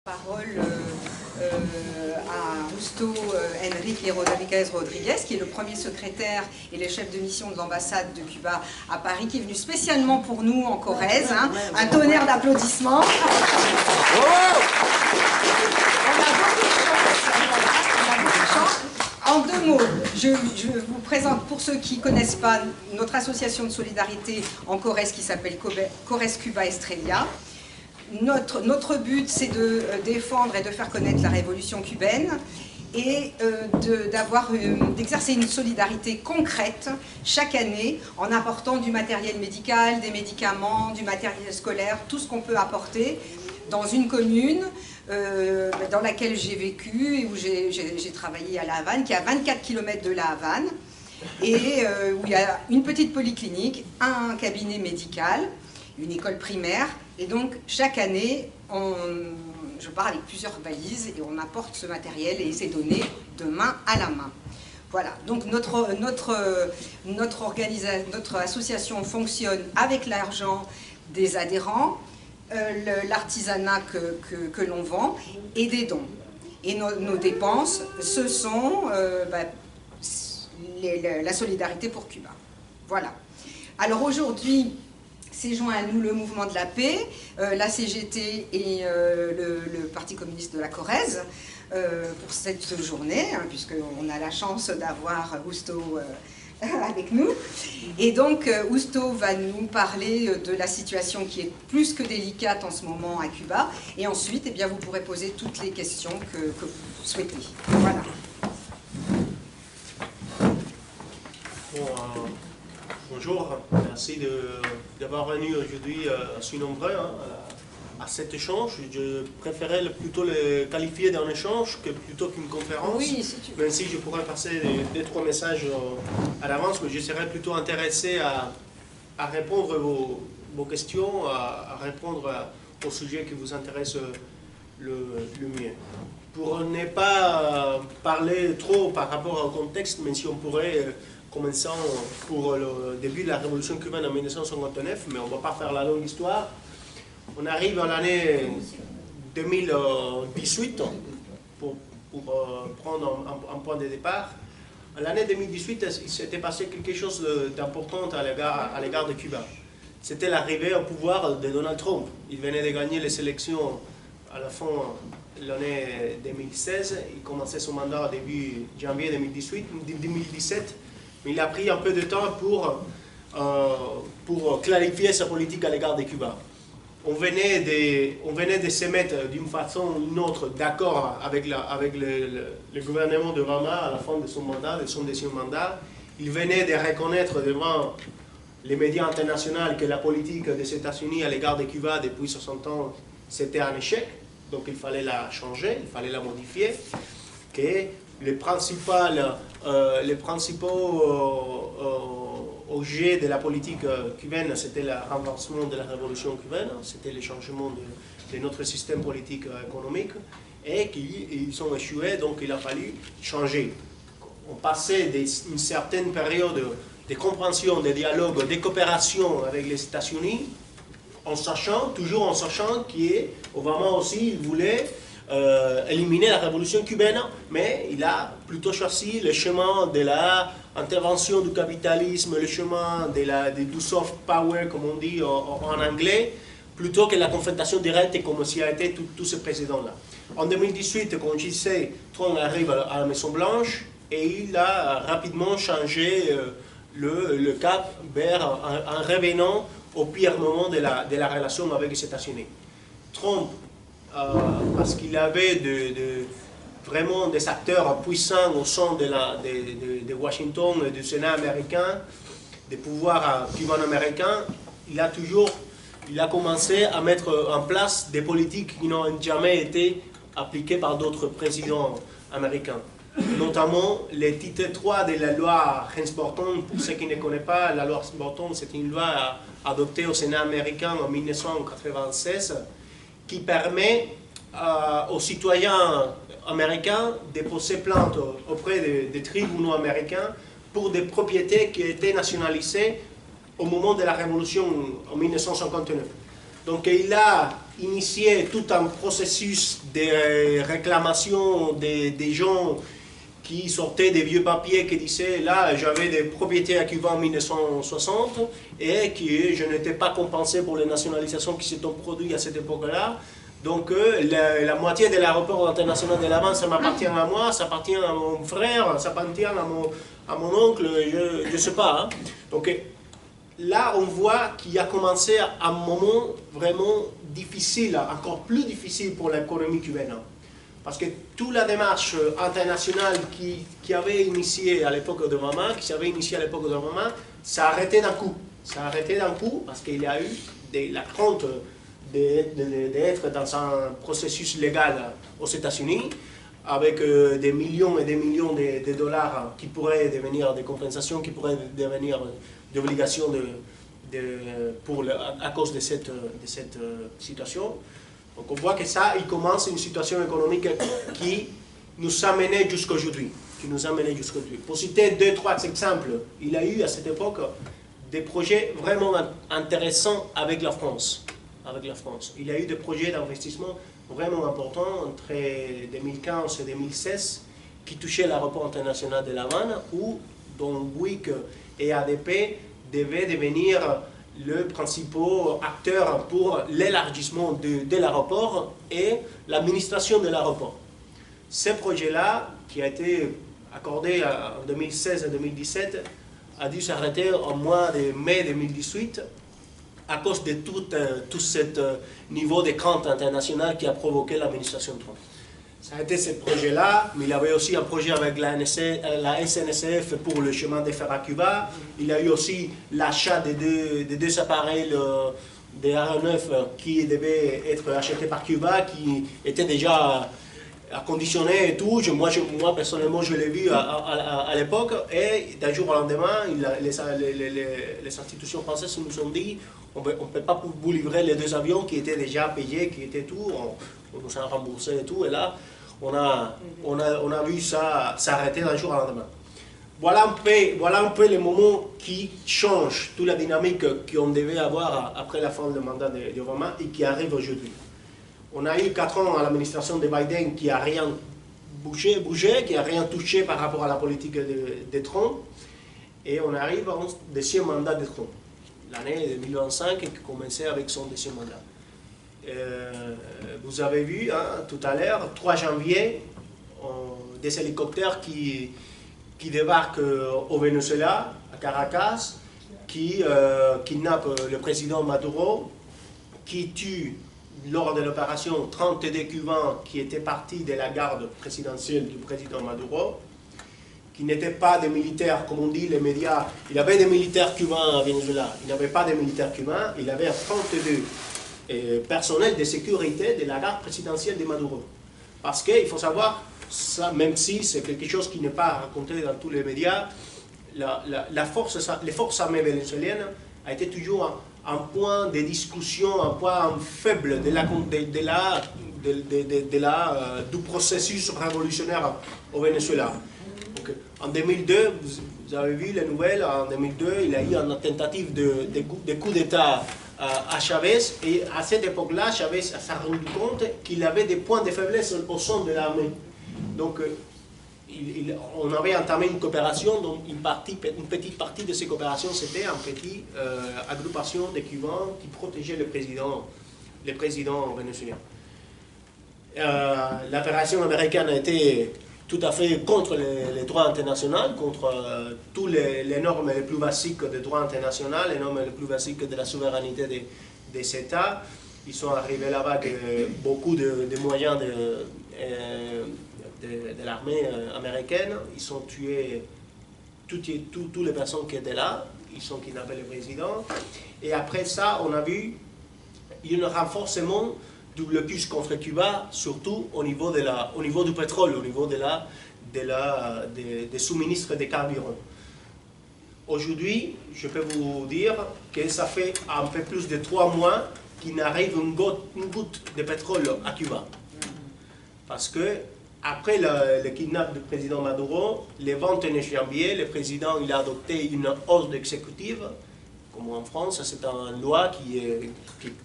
Parole à Justo Enrique Rodríguez Rodríguez, qui est le premier secrétaire et le chef de mission de l'ambassade de Cuba à Paris, qui est venu spécialement pour nous en Corrèze. Hein. Un tonnerre d'applaudissements. En deux mots, je vous présente, pour ceux qui ne connaissent pas, notre association de solidarité en Corrèze qui s'appelle Corrèze Cuba Estrella. Notre but, c'est de défendre et de faire connaître la révolution cubaine et d'exercer une solidarité concrète chaque année en apportant du matériel médical, des médicaments, du matériel scolaire, tout ce qu'on peut apporter dans une commune dans laquelle j'ai vécu et où j'ai travaillé à La Havane, qui est à 24 km de La Havane, et où il y a une petite polyclinique, un cabinet médical, une école primaire, et donc chaque année, je pars avec plusieurs valises et on apporte ce matériel et c'est donné de main à la main. Voilà, donc notre association fonctionne avec l'argent des adhérents, l'artisanat que l'on vend et des dons. Et nos dépenses, ce sont la solidarité pour Cuba. Voilà. Alors aujourd'hui, s'est joint à nous le mouvement de la paix, la CGT et le Parti communiste de la Corrèze pour cette journée, hein, puisqu'on a la chance d'avoir Justo avec nous. Et donc Justo va nous parler de la situation qui est plus que délicate en ce moment à Cuba. Et ensuite, eh bien, vous pourrez poser toutes les questions que vous souhaitez. Voilà. Bonjour, merci d'avoir venu aujourd'hui si nombreux à cet échange. Je préférais plutôt le qualifier d'un échange que plutôt qu'une conférence. Oui, si tu veux. Même si je pourrais passer deux, trois messages à l'avance, mais je serais plutôt intéressé à répondre vos questions, à répondre aux sujets qui vous intéressent le mieux. Pour ne pas parler trop par rapport au contexte, mais si on pourrait... Commençons pour le début de la révolution cubaine en 1959, mais on ne va pas faire la longue histoire. On arrive à l'année 2018 pour prendre un point de départ. En l'année 2018, il s'était passé quelque chose d'important à l'égard de Cuba. C'était l'arrivée au pouvoir de Donald Trump. Il venait de gagner les élections à la fin de l'année 2016. Il commençait son mandat début janvier 2017. Mais il a pris un peu de temps pour clarifier sa politique à l'égard de Cuba. On venait de se mettre d'une façon ou d'une autre d'accord avec le gouvernement d'Obama à la fin de son mandat, de son deuxième mandat. Il venait de reconnaître devant les médias internationaux que la politique des États-Unis à l'égard de Cuba depuis 60 ans, c'était un échec. Donc il fallait la changer, il fallait la modifier. Que les principaux objets de la politique cubaine, c'était le renversement de la révolution cubaine, c'était le changement de notre système politique économique, et qu'ils ont échoué, donc il a fallu changer. On passait d'une certaine période de compréhension, de dialogue, de coopération avec les États-Unis, toujours en sachant qu'Obama aussi, il voulait éliminer la révolution cubaine, mais il a plutôt choisi le chemin de l'intervention du capitalisme, le chemin du soft power, comme on dit en anglais, plutôt que la confrontation directe comme s'il a été tous ces présidents-là. En 2018, comme je disais, Trump arrive à la Maison-Blanche et il a rapidement changé le cap vers un revenant au pire moment de la relation avec les États-Unis. Trump, parce qu'il avait vraiment des acteurs puissants au sein de Washington, du Sénat américain, des pouvoirs cubains-américains, il a commencé à mettre en place des politiques qui n'ont jamais été appliquées par d'autres présidents américains. Notamment les titres 3 de la loi Helms-Burton. Pour ceux qui ne connaissent pas, la loi Helms-Burton, c'est une loi adoptée au Sénat américain en 1996 qui permet aux citoyens américains de poser plainte auprès des tribunaux américains pour des propriétés qui étaient nationalisées au moment de la révolution en 1959. Donc il a initié tout un processus de réclamation des gens qui sortaient des vieux papiers qui disaient là j'avais des propriétés à Cuba en 1960 et que je n'étais pas compensé pour les nationalisations qui s'étaient produites à cette époque-là. Donc la moitié de l'aéroport international de Lavande, ça m'appartient à moi, ça appartient à mon frère, ça appartient à mon oncle, je ne sais pas. Hein. Donc là, on voit qu'il a commencé un moment vraiment difficile, encore plus difficile pour l'économie cubaine. Parce que toute la démarche internationale qui avait initié à l'époque de Obama, ça a arrêté d'un coup. Ça a arrêté d'un coup parce qu'il y a eu la crainte d'être dans un processus légal aux États-Unis avec des millions et des millions de dollars qui pourraient devenir des compensations, qui pourraient devenir des obligations à cause de cette situation. Donc on voit que ça, il commence une situation économique qui nous a menés jusqu'à aujourd'hui. Pour citer 2-3 exemples, il y a eu à cette époque des projets vraiment intéressants avec la France. Il y a eu des projets d'investissement vraiment importants entre 2015 et 2016 qui touchaient l'aéroport international de La Havane, où dont Bouygues et ADP devaient devenir le principal acteur pour l'élargissement de l'aéroport et l'administration de l'aéroport. Ce projet-là, qui a été accordé en 2016 et 2017, a dû s'arrêter en mois de mai 2018 à cause de tout ce niveau de crainte internationale qui a provoqué l'administration Trump. Ça a été ce projet-là, mais il y avait aussi un projet avec la SNCF pour le chemin de fer à Cuba. Il y a eu aussi l'achat de deux appareils des aéronefs qui devaient être achetés par Cuba, qui étaient déjà conditionnés et tout. Moi personnellement, je l'ai vu à l'époque. Et d'un jour au lendemain, les institutions françaises nous ont dit on ne peut pas vous livrer les deux avions qui étaient déjà payés, qui étaient tout. On nous a remboursé et tout. Et là, on a vu ça s'arrêter d'un jour au lendemain. Voilà un peu les moments qui changent toute la dynamique qu'on devait avoir après la fin du mandat d'Obama et qui arrive aujourd'hui. On a eu 4 ans à l'administration de Biden qui n'a rien bougé, qui n'a rien touché par rapport à la politique de Trump. Et on arrive au deuxième mandat de Trump, l'année 2025 qui commençait avec son deuxième mandat. Vous avez vu tout à l'heure, 3 janvier, des hélicoptères qui débarquent au Venezuela, à Caracas, qui kidnappent le président Maduro, qui tue lors de l'opération 32 Cubains qui étaient partis de la garde présidentielle du président Maduro, qui n'étaient pas des militaires, comme on dit les médias. Il y avait des militaires cubains à Venezuela, il n'y avait pas de militaires cubains, il y avait 32 personnel de sécurité de la garde présidentielle de Maduro. Parce qu'il faut savoir, ça, même si c'est quelque chose qui n'est pas raconté dans tous les médias, les forces armées vénézuéliennes a été toujours un point de discussion, un point faible du processus révolutionnaire au Venezuela. Donc, en 2002, vous avez vu les nouvelles, en 2002, il y a eu une tentative de coup d'État à Chavez, et à cette époque-là, Chavez s'est rendu compte qu'il avait des points de faiblesse au sein de l'armée. Donc, on avait entamé une coopération, donc une petite partie de ces coopérations, c'était une petite agrupation de Cubains qui protégeait le président vénézuélien. L'opération américaine a été tout à fait contre les droits internationaux, contre tous les normes les plus basiques des droits internationaux, les normes les plus basiques de la souveraineté des États. Ils sont arrivés là-bas avec beaucoup de moyens de l'armée américaine. Ils ont tué toutes les personnes qui étaient là. Ils ont kidnappé le président. Et après ça, on a vu un renforcement du blocus contre Cuba, surtout au niveau du pétrole, au niveau des suministres de carburant. Aujourd'hui, je peux vous dire que ça fait un peu plus de 3 mois qu'il n'arrive une goutte de pétrole à Cuba. Parce que après le kidnapping du président Maduro, le 21 janvier, le président il a adopté une ordre exécutive comme en France, c'est une loi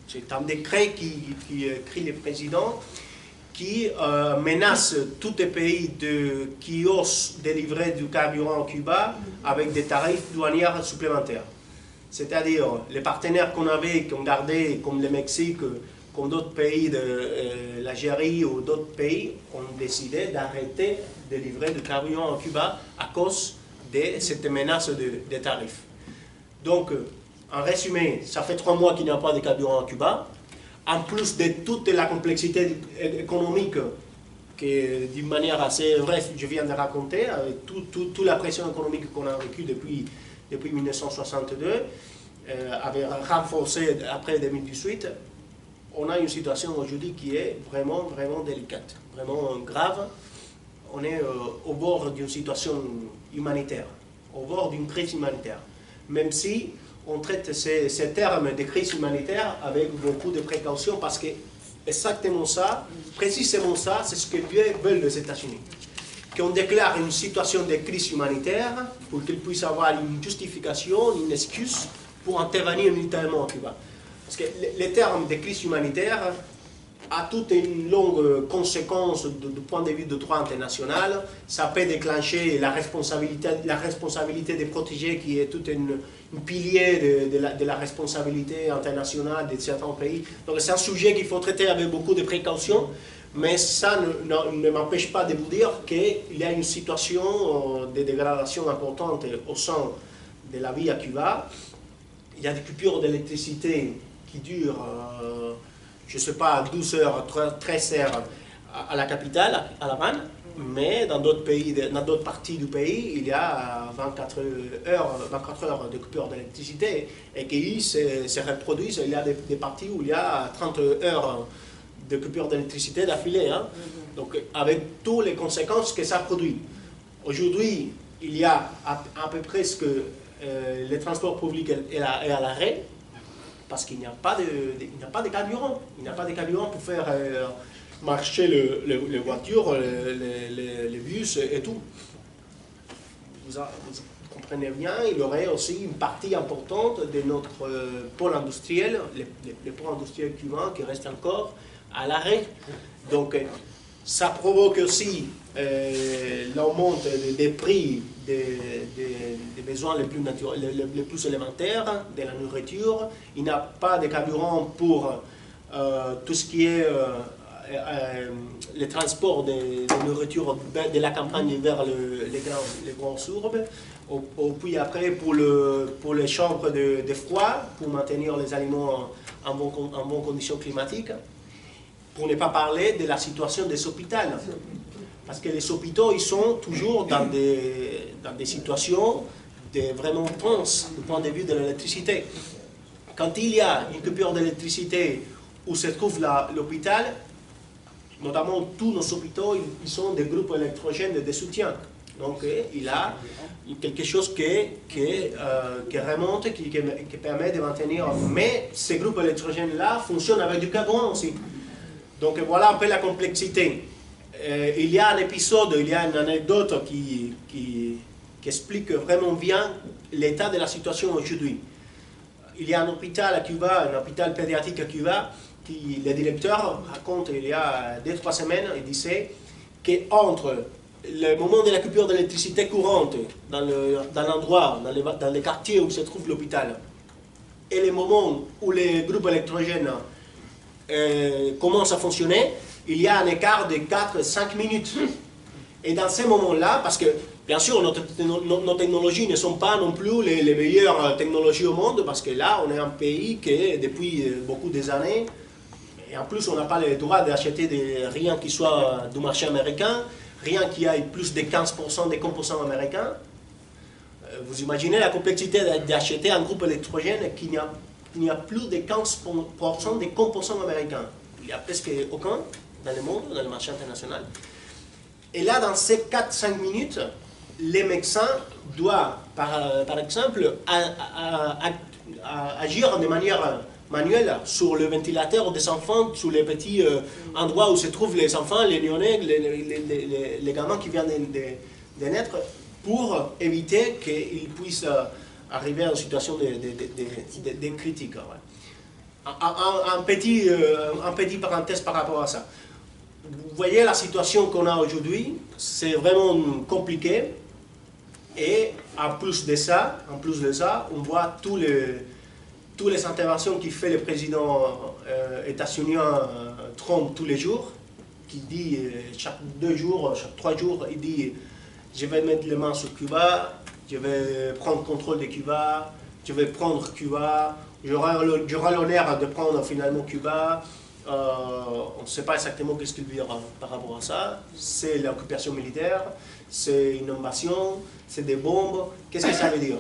c'est un décret qui écrit le président, qui menace tous les pays qui osent délivrer du carburant à Cuba avec des tarifs douaniers supplémentaires. C'est-à-dire, les partenaires qu'on avait, qu'on gardait, comme le Mexique, comme d'autres pays de l'Algérie ou d'autres pays, ont décidé d'arrêter de livrer du carburant à Cuba à cause de cette menace de tarifs. Donc, en résumé, ça fait 3 mois qu'il n'y a pas de carburant à Cuba. En plus de toute la complexité économique que, d'une manière assez brève, je viens de raconter, avec toute la pression économique qu'on a vécue depuis 1962, avait renforcé après 2018, on a une situation aujourd'hui qui est vraiment, vraiment délicate, vraiment grave. On est au bord d'une situation humanitaire, au bord d'une crise humanitaire. Même si on traite ces termes de crise humanitaire avec beaucoup de précautions, parce que exactement ça, précisément ça, c'est ce que veulent les États-Unis. Qu'on déclare une situation de crise humanitaire pour qu'ils puissent avoir une justification, une excuse pour intervenir militairement à Cuba. Parce que les termes de crise humanitaire a toute une longue conséquence du point de vue du droit international. Ça peut déclencher la responsabilité des protégés, qui est tout un pilier de la responsabilité internationale de certains pays. Donc c'est un sujet qu'il faut traiter avec beaucoup de précautions, mais ça ne m'empêche pas de vous dire qu'il y a une situation de dégradation importante au sein de la vie à Cuba. Il y a des coupures d'électricité qui durent, je ne sais pas, 12 heures, 13 heures à la capitale, à La Habane, mais dans d'autres pays, dans d'autres parties du pays, il y a 24 heures de coupure d'électricité et qui se reproduisent. Il y a des parties où il y a 30 heures de coupure d'électricité d'affilée, hein. Donc avec toutes les conséquences que ça produit. Aujourd'hui, il y a à peu près ce que le transport public est à l'arrêt, parce qu'il n'y a pas de carburant. Il n'y a pas de carburant pour faire marcher les voitures, les bus et tout. Vous comprenez bien, il y aurait aussi une partie importante de notre pôle industriel, les pôles industriels cubains qui restent encore à l'arrêt. Donc ça provoque aussi l'augmentation des prix des besoins les plus élémentaires, de la nourriture. Il n'y a pas de carburant pour tout ce qui est le transport de nourriture de la campagne vers les grandes urbes. Puis après, pour les chambres de froid, pour maintenir les aliments en bonnes conditions climatiques. Pour ne pas parler de la situation des hôpitaux. Parce que les hôpitaux, ils sont toujours dans des situations vraiment tenses du point de vue de l'électricité. Quand il y a une coupure d'électricité où se trouve l'hôpital, notamment tous nos hôpitaux, ils sont des groupes électrogènes de soutien. Donc il y a quelque chose qui remonte, qui permet de maintenir. Mais ces groupes électrogènes-là fonctionnent avec du carburant aussi. Donc voilà un peu la complexité. Il y a un épisode, il y a une anecdote qui explique vraiment bien l'état de la situation aujourd'hui. Il y a un hôpital à Cuba, un hôpital pédiatrique à Cuba, le directeur raconte il y a 2-3 semaines, il disait qu'entre le moment de la coupure d'électricité courante dans l'endroit, dans les quartiers où se trouve l'hôpital, et le moment où les groupes électrogènes commencent à fonctionner, il y a un écart de 4-5 minutes. Et dans ces moments-là, parce que bien sûr nos technologies ne sont pas non plus les meilleures technologies au monde, parce que là on est un pays qui depuis beaucoup d'années, et en plus on n'a pas le droit d'acheter rien qui soit du marché américain, rien qui ait plus de 15% des composants américains. Vous imaginez la complexité d'acheter un groupe électrogène qui n'y a plus de 15% des composants américains. Il n'y a presque aucun dans le monde, dans le marché international. Et là, dans ces 4-5 minutes, les médecins doivent, par exemple, agir de manière manuelle sur le ventilateur des enfants, sur les petits endroits où se trouvent les enfants, les néonats, les gamins qui viennent de naître, pour éviter qu'ils puissent arriver en situation de critique. Ouais. Un petit parenthèse par rapport à ça. Vous voyez la situation qu'on a aujourd'hui, c'est vraiment compliqué. Et en plus de ça, on voit toutes les interventions qu'il fait le président états-unien Trump tous les jours, qui dit chaque 2 jours, chaque 3 jours, il dit je vais mettre les mains sur Cuba, je vais prendre contrôle de Cuba, je vais prendre Cuba, j'aurai l'honneur de prendre finalement Cuba. On ne sait pas exactement qu'est-ce qu'il veut dire par rapport à ça. C'est l'occupation militaire, c'est une invasion, c'est des bombes. Qu'est-ce que ça veut dire?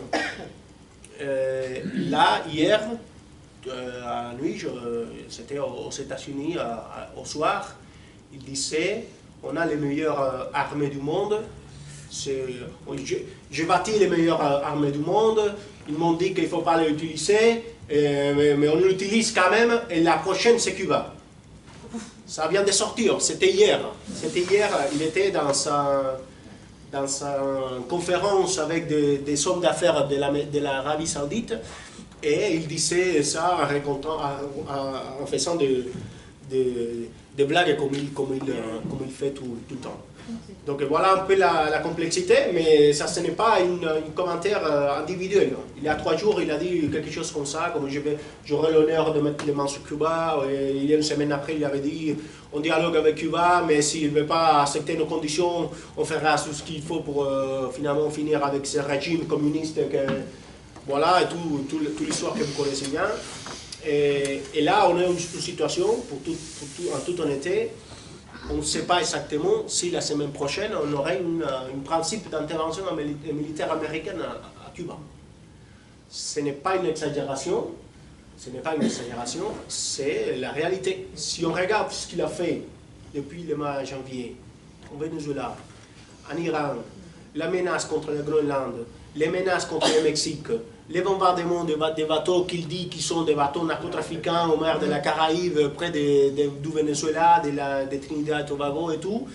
Là, hier, à la nuit, c'était aux États-Unis au soir, il disait on a les meilleures armées du monde. J'ai bâti les meilleures armées du monde. Ils m'ont dit qu'il ne faut pas les utiliser, mais on l'utilise quand même. Et la prochaine, c'est Cuba. Ça vient de sortir, c'était hier. Il était dans sa conférence avec des hommes d'affaires de l'Arabie Saoudite et il disait ça en faisant des blagues comme il fait tout le temps. Donc voilà un peu la complexité, mais ça ce n'est pas un commentaire individuel. Il y a 3 jours, il a dit quelque chose comme ça, comme j'aurai l'honneur de mettre les mains sur Cuba. Et il y a une semaine après, il avait dit on dialogue avec Cuba, mais s'il ne veut pas accepter nos conditions, on fera tout ce qu'il faut pour finalement finir avec ce régime communiste. Voilà, et toute l'histoire que vous connaissez bien. Et là, on est dans une situation, en toute honnêteté, on ne sait pas exactement si la semaine prochaine, on aurait un principe d'intervention militaire américaine à Cuba. Ce n'est pas une exagération, c'est la réalité. Si on regarde ce qu'il a fait depuis le mois de janvier, au Venezuela, en Iran, la menace contre le Groenland, les menaces contre le Mexique, les bombardements des bateaux qu'il dit qui sont des bateaux narcotrafiquants au mer de la Caraïbe, près du Venezuela, de Trinidad et Tobago et tout,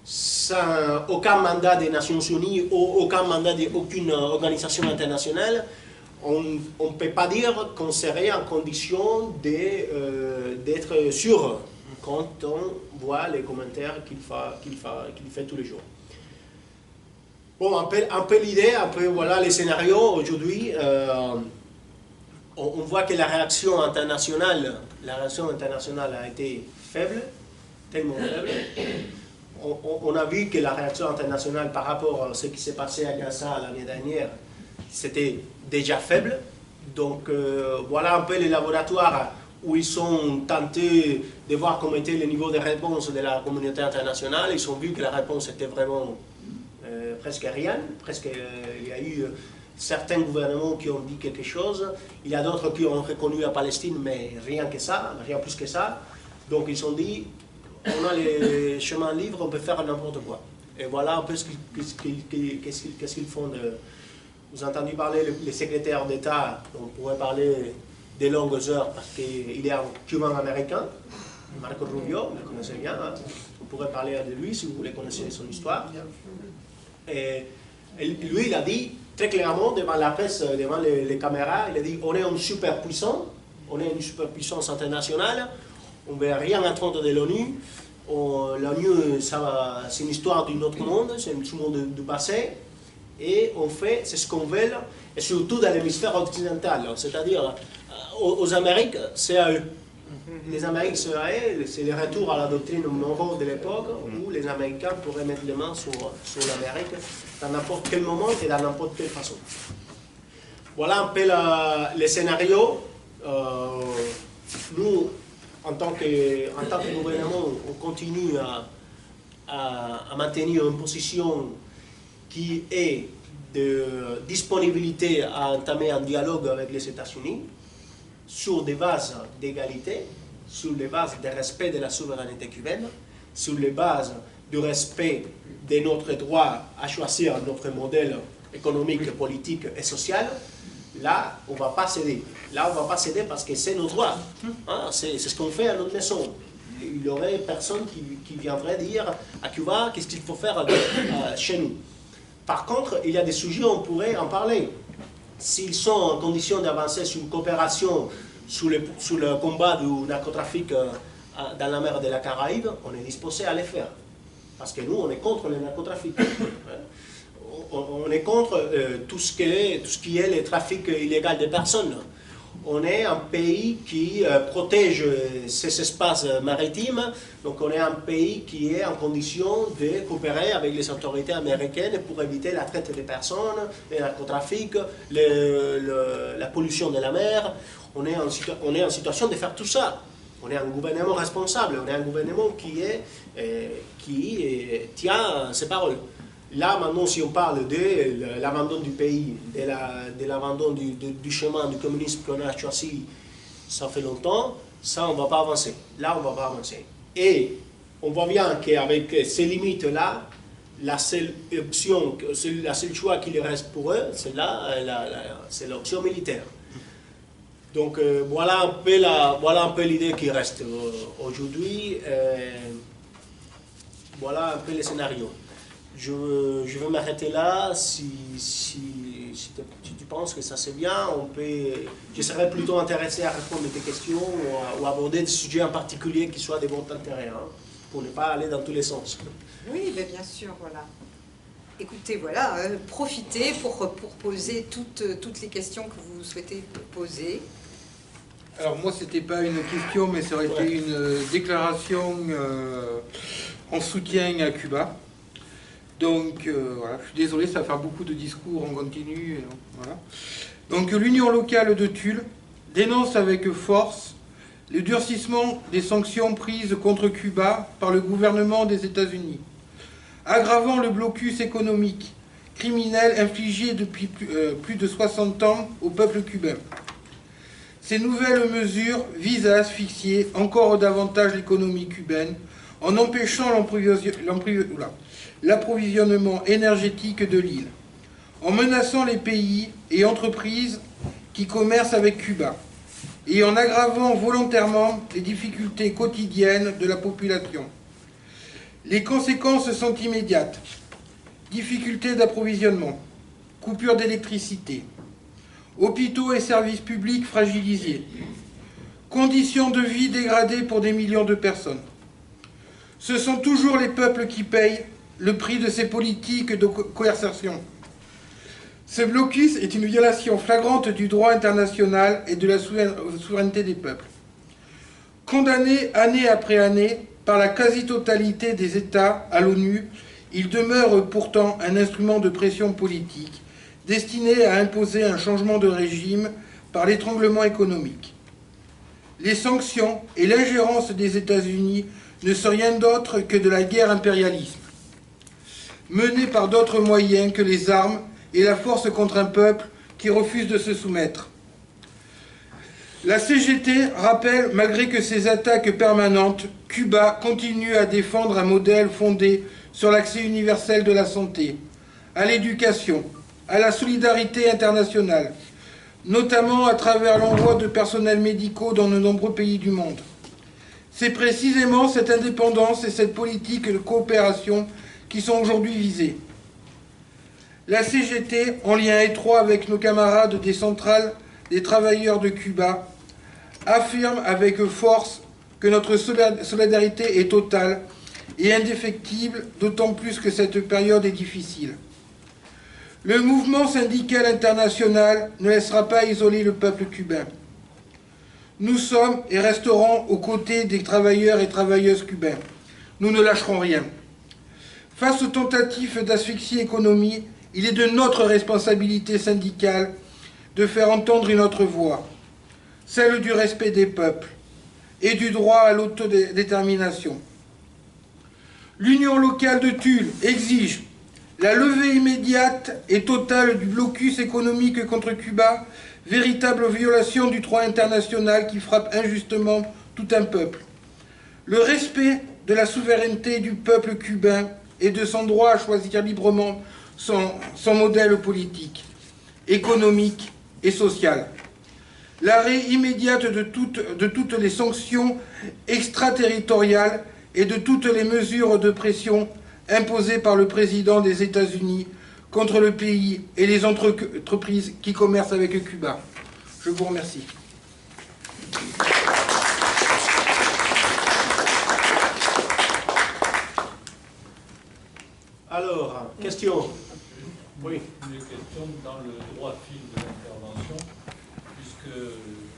sans aucun mandat des Nations Unies ou aucun mandat d'aucune organisation internationale, on ne peut pas dire qu'on serait en condition d'être sûr quand on voit les commentaires qu'il fait tous les jours. Bon, un peu l'idée, après voilà les scénarios. Aujourd'hui, on voit que la réaction internationale a été faible, tellement faible. On a vu que la réaction internationale par rapport à ce qui s'est passé à Gaza l'année dernière, c'était déjà faible. Donc voilà un peu les laboratoires où ils sont tentés de voir comment était le niveau de réponse de la communauté internationale. Ils ont vu que la réponse était vraiment presque rien. Il y a eu certains gouvernements qui ont dit quelque chose. Il y a d'autres qui ont reconnu la Palestine, mais rien que ça, rien plus que ça. Donc ils ont dit, on a les chemins libres, on peut faire n'importe quoi. Et voilà un peu qu'est-ce qu'ils font. Vous avez entendu parler les secrétaires d'État, on pourrait parler des longues heures parce qu'il est un cubain américain, Marco Rubio, vous le connaissez bien, hein? On pourrait parler de lui si vous voulez connaître son histoire. Et lui, il a dit très clairement devant la presse, devant les caméras, il a dit on est une superpuissance, on est une superpuissance internationale, on ne veut rien entendre de l'ONU. L'ONU, c'est une histoire d'un autre monde, c'est un monde du passé, et on fait c'est ce qu'on veut, et surtout dans l'hémisphère occidental, c'est-à-dire aux Amériques, c'est à eux. Les Amériques, c'est à eux, c'est le retour à la doctrine Monroe de l'époque, où les Américains pourraient mettre les mains sur l'Amérique dans n'importe quel moment et dans n'importe quelle façon. Voilà un peu les scénarios. Nous, en tant que gouvernement, on continue à maintenir une position qui est de disponibilité à entamer un dialogue avec les États-Unis sur des bases d'égalité, sur les bases de respect de la souveraineté cubaine, sur les bases du respect de notre droit à choisir notre modèle économique, politique et social. Là, on ne va pas céder. Là, on ne va pas céder parce que c'est nos droits. Hein, c'est ce qu'on fait à notre maison. Il n'y aurait personne qui viendrait dire à Cuba qu'est-ce qu'il faut faire chez nous. Par contre, il y a des sujets où on pourrait en parler. s'ils sont en condition d'avancer sur une coopération sur le combat du narcotrafic dans la mer de la Caraïbe, on est disposé à le faire. Parce que nous, on est contre le narcotrafic. On est contre tout ce qui est le trafic illégal de personnes. On est un pays qui protège ces espaces maritimes, donc on est un pays qui est en condition de coopérer avec les autorités américaines pour éviter la traite des personnes, le narcotrafic, la pollution de la mer. On est en situation de faire tout ça. On est un gouvernement responsable, on est un gouvernement qui tient ses paroles. Là, maintenant, si on parle de l'abandon du pays, de l'abandon du chemin du communisme qu'on a choisi, ça fait longtemps, ça, on ne va pas avancer. Là, on ne va pas avancer. Et on voit bien qu'avec ces limites-là, la seule option, la seule choix qui reste pour eux, c'est l'option militaire. Donc, voilà un peu l'idée qui reste aujourd'hui. Voilà un peu le scénario. Je vais m'arrêter là. Si tu penses que ça c'est bien, je serais plutôt intéressé à répondre à tes questions ou à aborder des sujets en particulier qui soient de votre intérêt, hein, pour ne pas aller dans tous les sens. Oui, bien sûr, voilà. Écoutez, voilà, profitez pour poser toutes les questions que vous souhaitez poser. Alors moi, c'était pas une question, mais ça aurait été une déclaration en soutien à Cuba. Donc voilà, je suis désolé, ça va faire beaucoup de discours en continu. Voilà. Donc l'Union locale de Tulle dénonce avec force le durcissement des sanctions prises contre Cuba par le gouvernement des États-Unis, aggravant le blocus économique criminel infligé depuis plus de 60 ans au peuple cubain. Ces nouvelles mesures visent à asphyxier encore davantage l'économie cubaine en empêchant l'approvisionnement énergétique de l'île, en menaçant les pays et entreprises qui commercent avec Cuba et en aggravant volontairement les difficultés quotidiennes de la population. Les conséquences sont immédiates. Difficultés d'approvisionnement, coupure d'électricité, hôpitaux et services publics fragilisés, conditions de vie dégradées pour des millions de personnes. Ce sont toujours les peuples qui payent le prix de ces politiques de coercition. Ce blocus est une violation flagrante du droit international et de la souveraineté des peuples. Condamné année après année par la quasi-totalité des États à l'ONU, il demeure pourtant un instrument de pression politique destiné à imposer un changement de régime par l'étranglement économique. Les sanctions et l'ingérence des États-Unis ne sont rien d'autre que de la guerre impérialiste, menée par d'autres moyens que les armes et la force contre un peuple qui refuse de se soumettre. La CGT rappelle, malgré que ces attaques permanentes, Cuba continue à défendre un modèle fondé sur l'accès universel de la santé, à l'éducation, à la solidarité internationale, notamment à travers l'envoi de personnels médicaux dans de nombreux pays du monde. C'est précisément cette indépendance et cette politique de coopération qui sont aujourd'hui visées. La CGT, en lien étroit avec nos camarades des centrales des travailleurs de Cuba, affirme avec force que notre solidarité est totale et indéfectible, d'autant plus que cette période est difficile. Le mouvement syndical international ne laissera pas isoler le peuple cubain. Nous sommes et resterons aux côtés des travailleurs et travailleuses cubains. Nous ne lâcherons rien. Face aux tentatives d'asphyxie économique, il est de notre responsabilité syndicale de faire entendre une autre voix, celle du respect des peuples et du droit à l'autodétermination. L'Union locale de Tulle exige la levée immédiate et totale du blocus économique contre Cuba, véritable violation du droit international qui frappe injustement tout un peuple. Le respect de la souveraineté du peuple cubain et de son droit à choisir librement son modèle politique, économique et social. L'arrêt immédiat de toutes les sanctions extraterritoriales et de toutes les mesures de pression imposées par le président des États-Unis contre le pays et les entreprises qui commercent avec Cuba. Je vous remercie. Alors, question. Oui. Une question dans le droit fil de l'intervention, puisque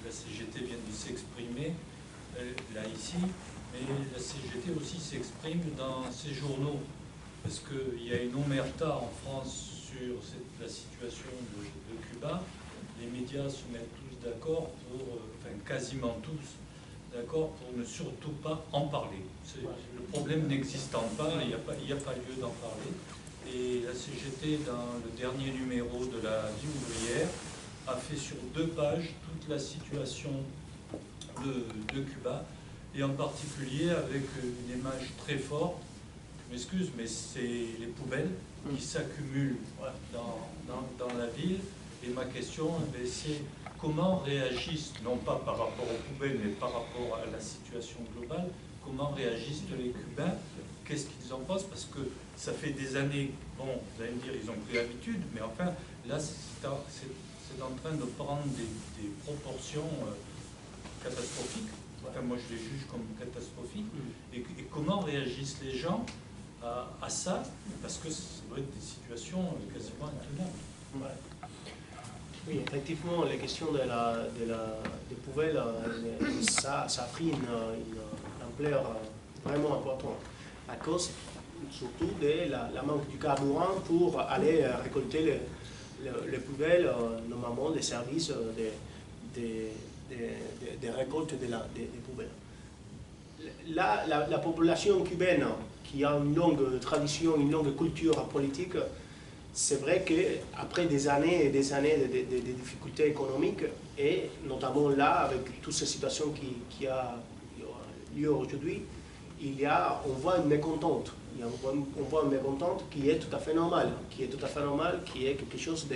la CGT vient de s'exprimer là ici, mais la CGT aussi s'exprime dans ses journaux, parce qu'il y a une omerta en France sur la situation de Cuba. Les médias se mettent tous d'accord enfin quasiment tous, d'accord pour ne surtout pas en parler. Le problème n'existant pas, il n'y a pas lieu d'en parler. Et la CGT, dans le dernier numéro de la Vie ouvrière, a fait sur 2 pages toute la situation de Cuba, et en particulier avec une image très forte. Je m'excuse, mais c'est les poubelles qui s'accumulent dans la ville. Et ma question, c'est comment réagissent, non pas par rapport aux poubelles, mais par rapport à la situation globale, comment réagissent les Cubains? Qu'est-ce qu'ils en pensent? Parce que ça fait des années, bon, vous allez me dire, ils ont pris l'habitude, mais enfin, là, c'est en train de prendre des proportions catastrophiques. Enfin, moi, je les juge comme catastrophiques. Et comment réagissent les gens à ça? Parce que ça doit être des situations quasiment intenables. Ouais. Oui, effectivement, la question des poubelles, ça a pris une ampleur vraiment importante, à cause surtout de la manque du carburant pour aller récolter les poubelles, normalement des services des récoltes des poubelles. La population cubaine, qui a une longue tradition, une longue culture politique, c'est vrai qu'après des années et des années de difficultés économiques, et notamment là, avec toutes ces situations qui a lieu aujourd'hui, on voit une mécontente. On voit une mécontente qui est tout à fait normale, qui est quelque chose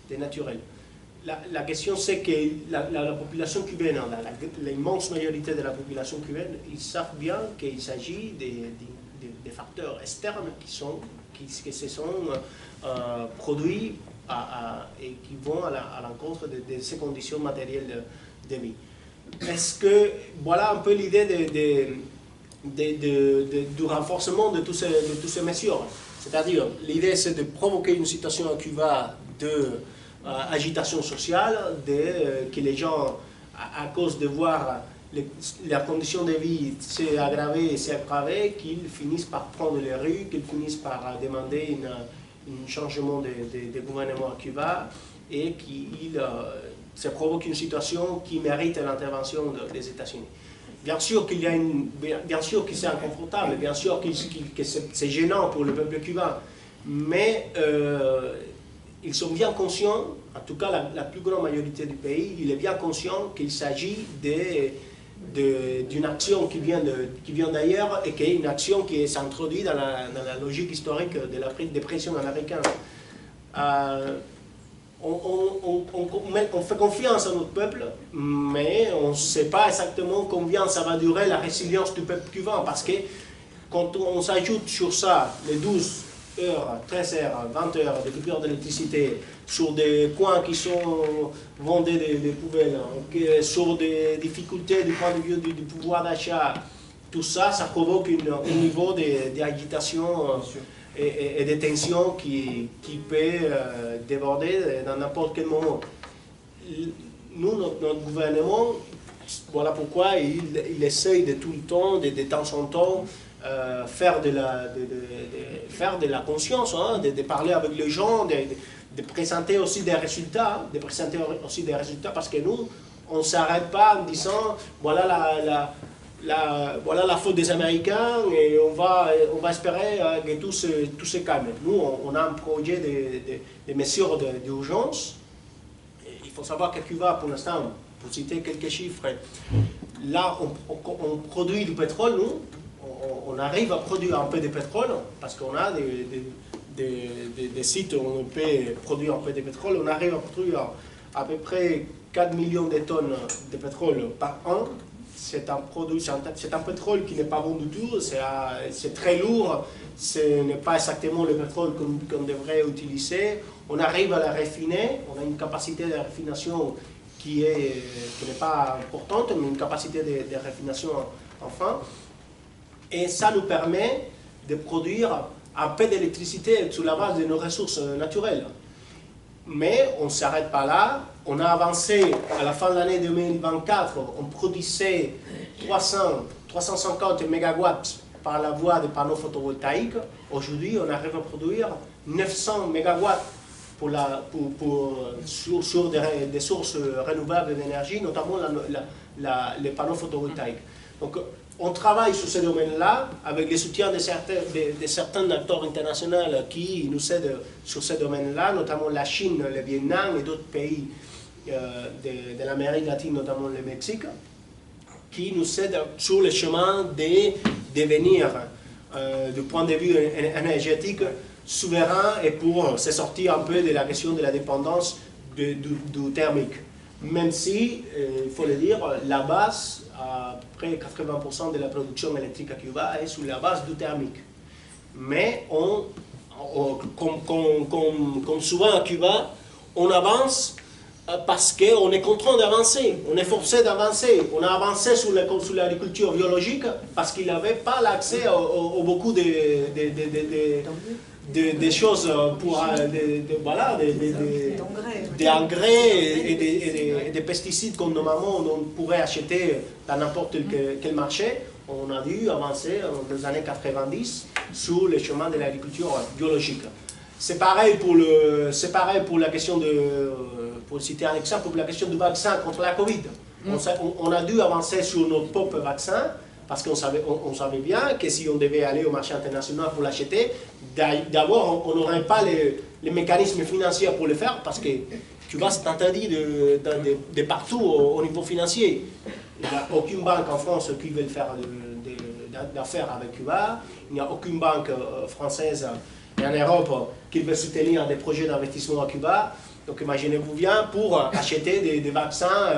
de naturel. La question, c'est que la population cubaine, l'immense majorité de la population cubaine, ils savent bien qu'il s'agit des facteurs externes qui se sont produits et qui vont à l'encontre de ces conditions matérielles de vie. Est-ce que, voilà un peu l'idée du renforcement de toutes ces mesures. C'est-à-dire, l'idée c'est de provoquer une situation à Cuba d'agitation sociale, que les gens, à cause de voir la condition de vie s'est aggravée et s'est aggravée, qu'ils finissent par prendre les rues, qu'ils finissent par demander un changement de gouvernement à Cuba, et qu'il se provoque une situation qui mérite l'intervention des États-Unis. Bien sûr bien sûr que c'est inconfortable, bien sûr que c'est gênant pour le peuple cubain, mais ils sont bien conscients, en tout cas la plus grande majorité du pays, il est bien conscient qu'il s'agit d'une action qui vient d'ailleurs et qui est une action qui s'introduit dans la logique historique de la dépression américaine. On fait confiance à notre peuple, mais on ne sait pas exactement combien ça va durer la résilience du peuple cubain, parce que quand on s'ajoute sur ça les 12 heures, 13 heures, 20 heures de coupure d'électricité sur des coins qui sont vendés des poubelles, sur des difficultés du point de vue du pouvoir d'achat, tout ça, ça provoque un niveau d'agitation et de tension qui peut déborder dans n'importe quel moment. Nous, notre gouvernement, voilà pourquoi il essaye de tout le temps, de temps en temps, faire de la conscience, hein, de parler avec les gens, de présenter aussi des résultats, parce que nous, on ne s'arrête pas en disant voilà la faute des Américains et on va espérer que tout se calme. Nous, on a un projet de mesures d'urgence. Il faut savoir qu'à Cuba, pour l'instant, pour citer quelques chiffres, là, on produit du pétrole, nous. On arrive à produire un peu de pétrole parce qu'on a des sites où on peut produire un peu de pétrole. On arrive à produire à peu près 4 millions de tonnes de pétrole par an. C'est un pétrole qui n'est pas bon du tout, c'est très lourd, ce n'est pas exactement le pétrole qu'on devrait utiliser. On arrive à la raffiner, on a une capacité de raffination qui n'est pas importante, mais une capacité de raffination enfin. Et ça nous permet de produire un peu d'électricité sur la base de nos ressources naturelles. Mais on ne s'arrête pas là. On a avancé à la fin de l'année 2024, on produisait 350 MW par la voie des panneaux photovoltaïques. Aujourd'hui, on arrive à produire 900 MW sur des sources renouvelables d'énergie, notamment les panneaux photovoltaïques. Donc, on travaille sur ce domaine-là avec le soutien de certains acteurs internationaux qui nous aident sur ce domaine-là, notamment la Chine, le Vietnam et d'autres pays de l'Amérique latine, notamment le Mexique, qui nous aident sur le chemin de devenir, du point de vue énergétique, souverain et pour se sortir un peu de la question de la dépendance du thermique. Même si, il faut le dire, la base, à près de 80% de la production électrique à Cuba est sur la base du thermique. Mais comme souvent à Cuba, on avance parce qu'on est contraint d'avancer, on est forcé d'avancer. On a avancé sur l'agriculture biologique parce qu'il n'avait pas l'accès à beaucoup des choses pour des engrais et des pesticides comme normalement on pourrait acheter dans n'importe quel marché. On a dû avancer dans les années 90 sur le chemin de l'agriculture biologique. C'est pareil pour la question pour citer un exemple, pour la question du vaccin contre la Covid. On a dû avancer sur notre propre vaccin parce qu'on savait bien que si on devait aller au marché international pour l'acheter, d'abord on n'aurait pas les mécanismes financiers pour le faire parce que Cuba c'est interdit de partout au niveau financier. Il n'y a aucune banque en France qui veut faire d'affaires avec Cuba, il n'y a aucune banque française et en Europe qui veut soutenir des projets d'investissement à Cuba. Donc imaginez-vous bien pour acheter des vaccins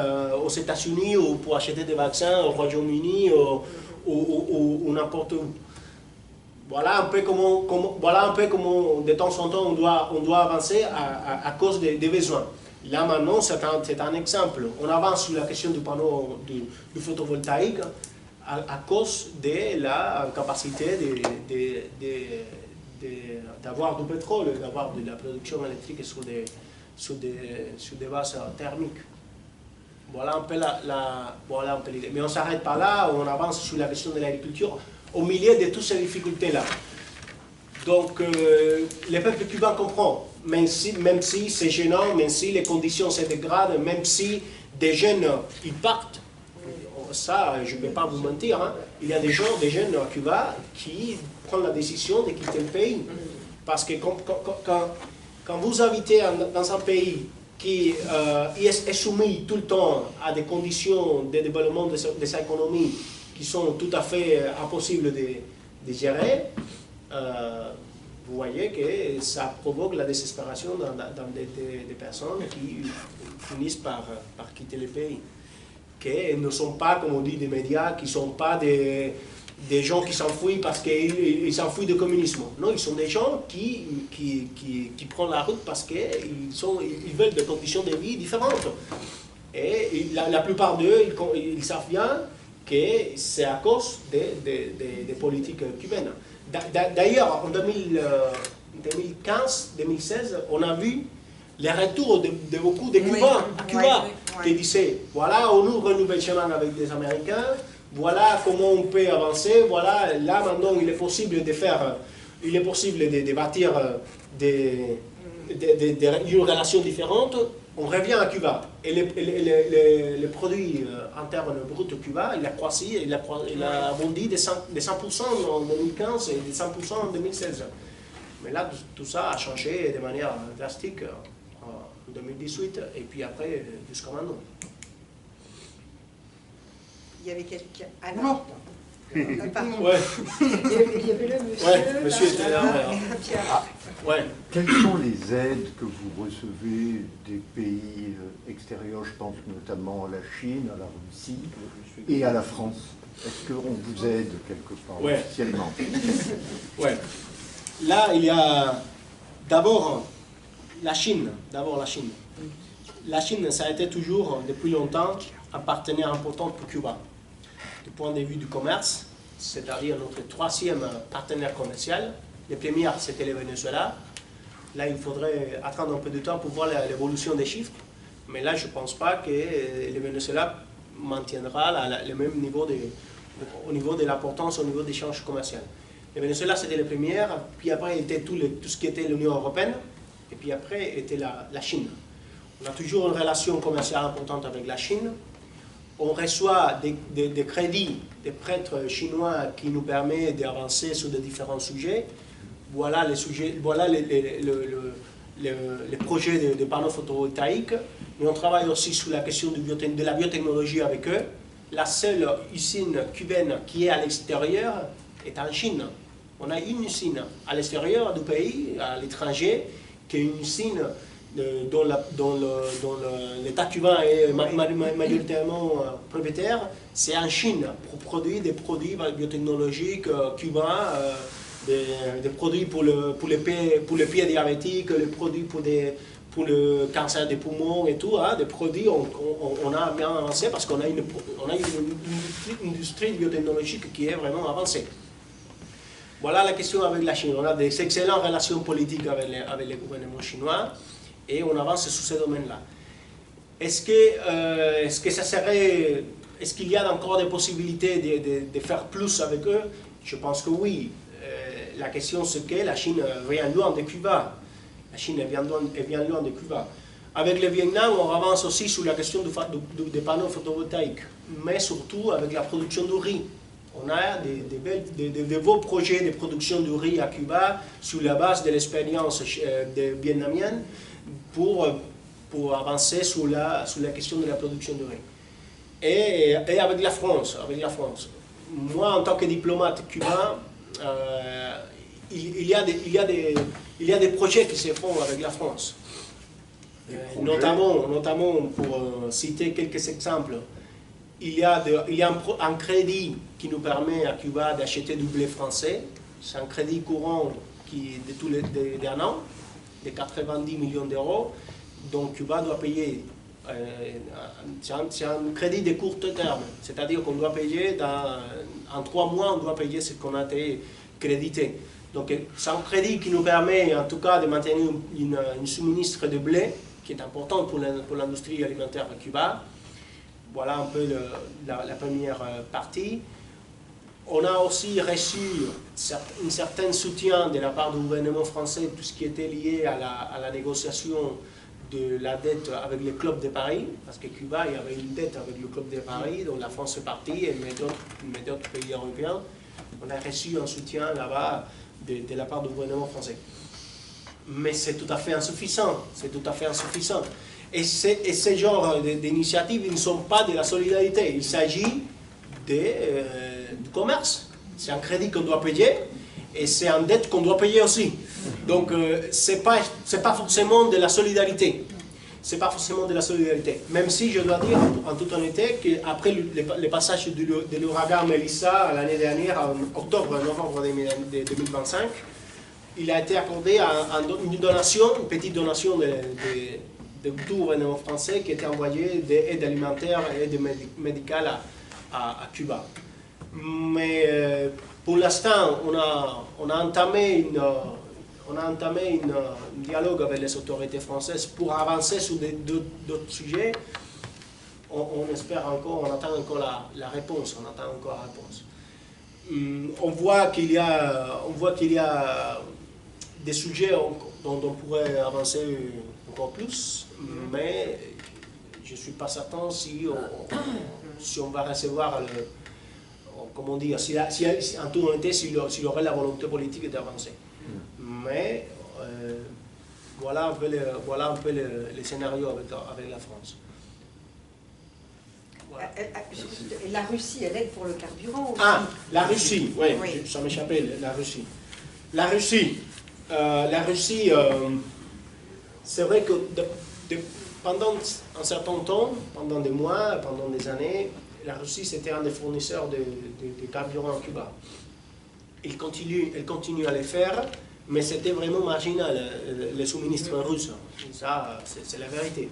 aux États-Unis ou pour acheter des vaccins au Royaume-Uni ou n'importe où. Voilà un peu comment de temps en temps on doit avancer à cause des besoins. Là maintenant c'est un exemple. On avance sur la question du panneau du photovoltaïque à cause de la capacité d'avoir du pétrole, d'avoir de la production électrique sur des bases thermiques. Voilà un peu l'idée. Mais on ne s'arrête pas là, on avance sur la question de l'agriculture au milieu de toutes ces difficultés-là. Donc, le peuple cubain comprend, même si c'est gênant, même si les conditions se dégradent, même si des jeunes, ils partent. Ça, je ne vais pas vous mentir, hein. Il y a des jeunes à Cuba qui prennent la décision de quitter le pays. Parce que quand vous habitez dans un pays qui est soumis tout le temps à des conditions de développement de sa économie qui sont tout à fait impossibles de gérer, vous voyez que ça provoque la désespération dans des personnes qui finissent par quitter le pays. Qui ne sont pas, comme on dit, des médias, qui ne sont pas des gens qui s'enfuient parce qu'ils s'enfuient du communisme. Non, ils sont des gens qui prennent la route parce qu'ils veulent des conditions de vie différentes. Et la plupart d'eux, ils savent bien que c'est à cause des politiques cubaines. D'ailleurs, en 2015-2016, on a vu les retours de beaucoup de Cubains à Cuba qui disaient voilà, on ouvre un nouvel chemin avec les Américains, voilà comment on peut avancer, voilà, là maintenant il est possible de bâtir une relation différente. On revient à Cuba et le produit interne brut de Cuba, il a bondi de 100% en 2015 et de 100% en 2016. Mais là, tout ça a changé de manière drastique en 2018 et puis après jusqu'à maintenant. Il y avait quelqu'un. Ah non. non. Ouais. Il y avait le monsieur. Ouais, monsieur était là. Ouais. Quelles sont les aides que vous recevez des pays extérieurs? Je pense notamment à la Chine, à la Russie et à la France. Est-ce qu'on vous aide quelque part, Ouais. officiellement? Ouais. Là, il y a d'abord la Chine. D'abord la Chine. La Chine, ça a été toujours, depuis longtemps, un partenaire important pour Cuba. Du point de vue du commerce, c'est-à-dire notre troisième partenaire commercial. Le premier, c'était le Venezuela. Là, il faudrait attendre un peu de temps pour voir l'évolution des chiffres. Mais là, je ne pense pas que le Venezuela maintiendra le même niveau au niveau de l'importance, au niveau des échanges commerciaux. Le Venezuela, c'était le premier, puis après, il était tout ce qui était l'Union européenne, et puis après, était la Chine. On a toujours une relation commerciale importante avec la Chine. On reçoit des crédits, des prêtres chinois qui nous permettent d'avancer sur de différents sujets. Voilà les sujets, voilà les projets de panneaux photovoltaïques. Mais on travaille aussi sur la question de la biotechnologie avec eux. La seule usine cubaine qui est à l'extérieur est en Chine. On a une usine à l'extérieur du pays, à l'étranger, qui est une usine dont l'État cubain est majoritairement propriétaire. C'est en Chine pour produire des produits biotechnologiques cubains, des produits pour les pieds diabétiques, les produits pour le cancer des poumons et tout, hein, des produits, on a bien avancé parce qu'on a une industrie biotechnologique qui est vraiment avancée. Voilà la question avec la Chine. On a des excellentes relations politiques avec le gouvernement chinois et on avance sur ce domaine-là. Est-ce qu'il y a encore des possibilités de faire plus avec eux? Je pense que oui. La question c'est que la Chine vient loin de Cuba. La Chine vient loin de Cuba. Avec le Vietnam, on avance aussi sur la question des panneaux photovoltaïques, mais surtout avec la production de riz. On a des beaux projets de production de riz à Cuba sur la base de l'expérience vietnamienne pour avancer sur la question de la production de riz. Et avec la France. Moi, en tant que diplomate cubain, il y a des projets qui se font avec la France. Notamment, pour citer quelques exemples, il y a un crédit qui nous permet à Cuba d'acheter du blé français. C'est un crédit courant d'un an, de 90 millions d'euros. Donc Cuba doit payer, c'est un crédit de court terme, c'est-à-dire qu'on doit payer, en 3 mois, on doit payer ce qu'on a été crédité. Donc c'est un crédit qui nous permet en tout cas de maintenir une suministre de blé, qui est important pour l'industrie alimentaire à Cuba. Voilà un peu la première partie. On a aussi reçu un certain soutien de la part du gouvernement français, tout ce qui était lié à la négociation de la dette avec le Club de Paris, parce que Cuba, il y avait une dette avec le Club de Paris, dont la France fait partie, et d'autres pays européens. On a reçu un soutien là-bas de la part du gouvernement français. Mais c'est tout à fait insuffisant. Et ce genre d'initiatives ne sont pas de la solidarité. Il s'agit du commerce. C'est un crédit qu'on doit payer et c'est une dette qu'on doit payer aussi. Donc, ce n'est pas forcément de la solidarité. Même si je dois dire en toute honnêteté qu'après le passage de l'ouragan Melissa l'année dernière, en octobre-novembre 2025, il a été accordé une petite donation du gouvernement français qui était envoyée d'aide alimentaire et aide médicale à Cuba. Mais pour l'instant, on a entamé un dialogue avec les autorités françaises pour avancer sur d'autres sujets. On espère encore, on attend encore la réponse. On voit qu'il y a des sujets dont on pourrait avancer encore plus, mais je ne suis pas certain si on va recevoir comment dire, en toute honnêteté, s'il y aurait la volonté politique d'avancer. Mais voilà un peu le scénario avec la France. Voilà. Et la Russie, elle aide pour le carburant aussi. Ah, la Russie, oui. Ça m'échappait, la Russie. La Russie, c'est vrai que pendant un certain temps, pendant des mois, pendant des années, la Russie c'était un des fournisseurs de carburant à Cuba. Elle continue à le faire, mais c'était vraiment marginal, les suministres russes. Ça, c'est la vérité.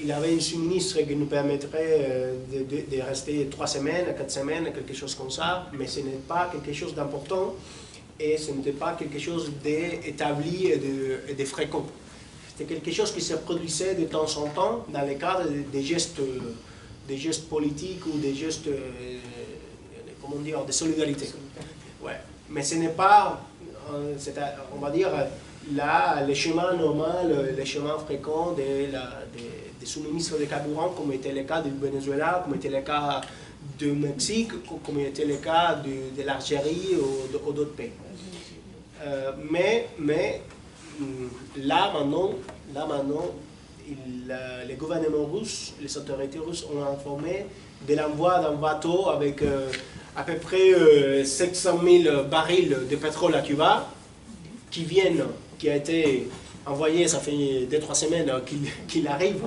Il avait un suministre qui nous permettrait de rester 3 semaines, 4 semaines, quelque chose comme ça, mais ce n'est pas quelque chose d'important et ce n'était pas quelque chose d'établi et de fréquent. C'était quelque chose qui se produisait de temps en temps dans le cadre des gestes politiques ou des gestes, comment dire, de solidarité. Ouais. Mais ce n'est pas, on va dire, là, les chemins normaux, les chemins fréquents des suministres de carburant, comme était le cas du Venezuela, comme était le cas du Mexique, comme était le cas de l'Algérie ou d'autres pays. Mais là maintenant, les gouvernements russes, les autorités russes ont informé de l'envoi d'un bateau avec à peu près 700 000 barils de pétrole à Cuba qui a été envoyé, ça fait 2-3 semaines qu'il arrive.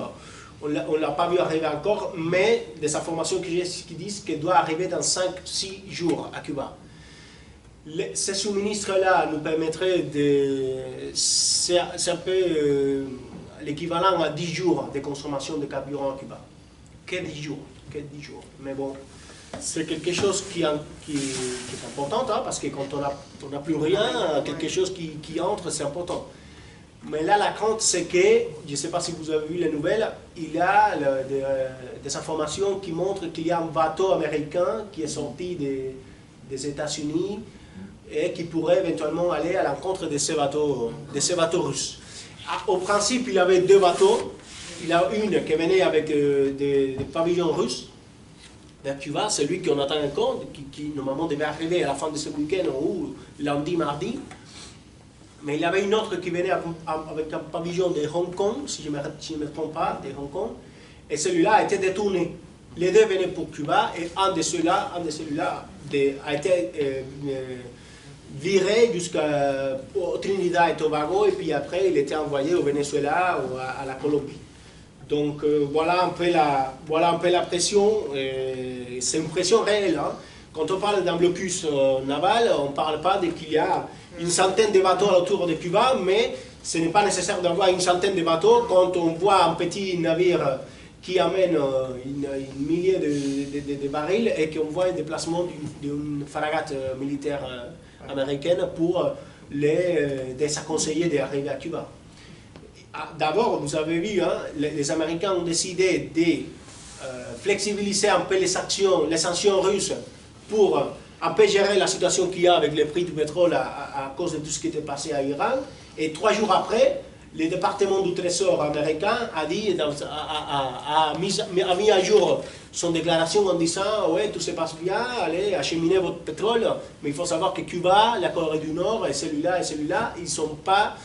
On ne l'a pas vu arriver encore, mais des informations qui disent qu'il doit arriver dans 5-6 jours à Cuba. Ces suministres-là nous permettraient de... C'est un peu l'équivalent à 10 jours de consommation de carburant à Cuba. Que 10 jours, mais bon, c'est quelque chose qui est important, hein, parce que quand on n'a plus rien, quelque chose qui entre, c'est important. Mais là, la crainte, c'est que, je ne sais pas si vous avez vu les nouvelles, il y a des informations qui montrent qu'il y a un bateau américain qui est sorti des États-Unis et qui pourrait éventuellement aller à l'encontre de ces bateaux russes. Au principe, il y avait 2 bateaux. Il y a une qui venait avec des pavillons russes vers Cuba, celui qu'on attend encore, qui normalement devait arriver à la fin de ce week-end ou lundi, mardi. Mais il y avait une autre qui venait avec un pavillon de Hong Kong, si je ne me trompe pas, de Hong Kong, et celui-là a été détourné. Les 2 venaient pour Cuba, et un de ceux-là a été viré jusqu'au Trinidad et Tobago, et puis après il était envoyé au Venezuela ou à la Colombie. Donc voilà un peu la pression, c'est une pression réelle. Hein. Quand on parle d'un blocus naval, on ne parle pas qu'il y a une centaine de bateaux autour de Cuba, mais ce n'est pas nécessaire d'avoir une centaine de bateaux quand on voit un petit navire qui amène une millier de barils et qu'on voit un déplacement d'une frégate militaire américaine pour les déconseiller d'arriver à Cuba. D'abord, vous avez vu, hein, les Américains ont décidé de flexibiliser un peu les sanctions russes pour un peu gérer la situation qu'il y a avec les prix du pétrole à cause de tout ce qui était passé à Iran. Et 3 jours après, le département du Trésor américain a mis à jour son déclaration en disant « Ouais, tout se passe bien, allez, acheminez votre pétrole, mais il faut savoir que Cuba, la Corée du Nord, et celui-là, ils n'ont pas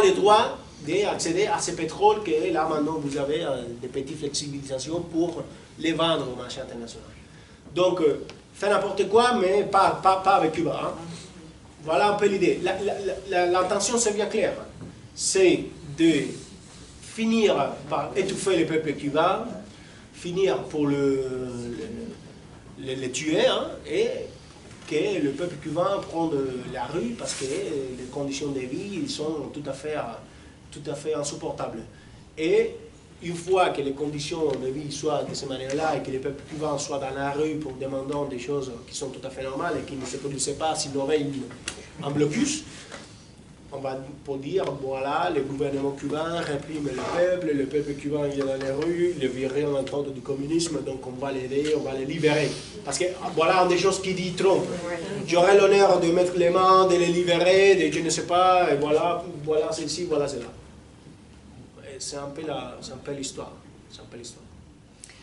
le droit d'accéder à ce pétrole que là, maintenant, vous avez des petites flexibilisations pour les vendre au marché international. » Donc, fait n'importe quoi, mais pas avec Cuba. Hein. Voilà un peu l'idée. L'intention, c'est bien clair. C'est de finir par étouffer le peuple cubain, finir pour le tuer, hein, et que le peuple cubain prenne la rue parce que les conditions de vie sont tout à fait insupportables. Et une fois que les conditions de vie soient de cette manière-là et que les peuples cubains soient dans la rue pour demander des choses qui sont tout à fait normales et qui ne se produisaient pas s'il y aurait un blocus, on va pour dire, voilà, le gouvernement cubain réprime le peuple cubain vient dans les rues, il est viré en l'encontre du communisme, donc on va l'aider, on va les libérer. Parce que voilà des choses qu'il dit Trump. J'aurai l'honneur de mettre les mains, de les libérer, de je ne sais pas, et voilà celle-ci, voilà celle-là. C'est un peu l'histoire.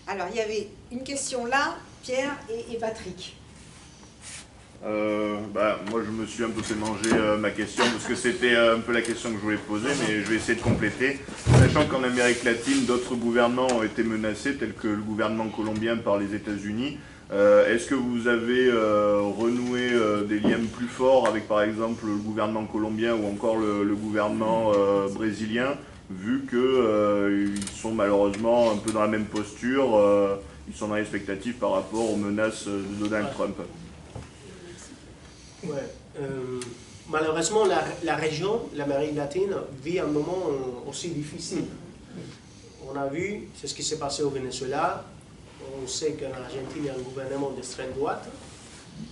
Alors, il y avait une question là, Pierre et Patrick. Moi je me suis un peu fait manger ma question parce que c'était un peu la question que je voulais poser, mais je vais essayer de compléter. Sachant qu'en Amérique latine, d'autres gouvernements ont été menacés, tels que le gouvernement colombien par les États-Unis. Est-ce que vous avez renoué des liens plus forts avec par exemple le gouvernement colombien ou encore le gouvernement brésilien, vu qu'ils sont malheureusement un peu dans la même posture ils sont dans l'expectative par rapport aux menaces de Donald Trump. Ouais. Malheureusement, la région, l'Amérique latine, vit un moment aussi difficile. On a vu, c'est ce qui s'est passé au Venezuela. On sait qu'en Argentine, il y a un gouvernement d'extrême droite,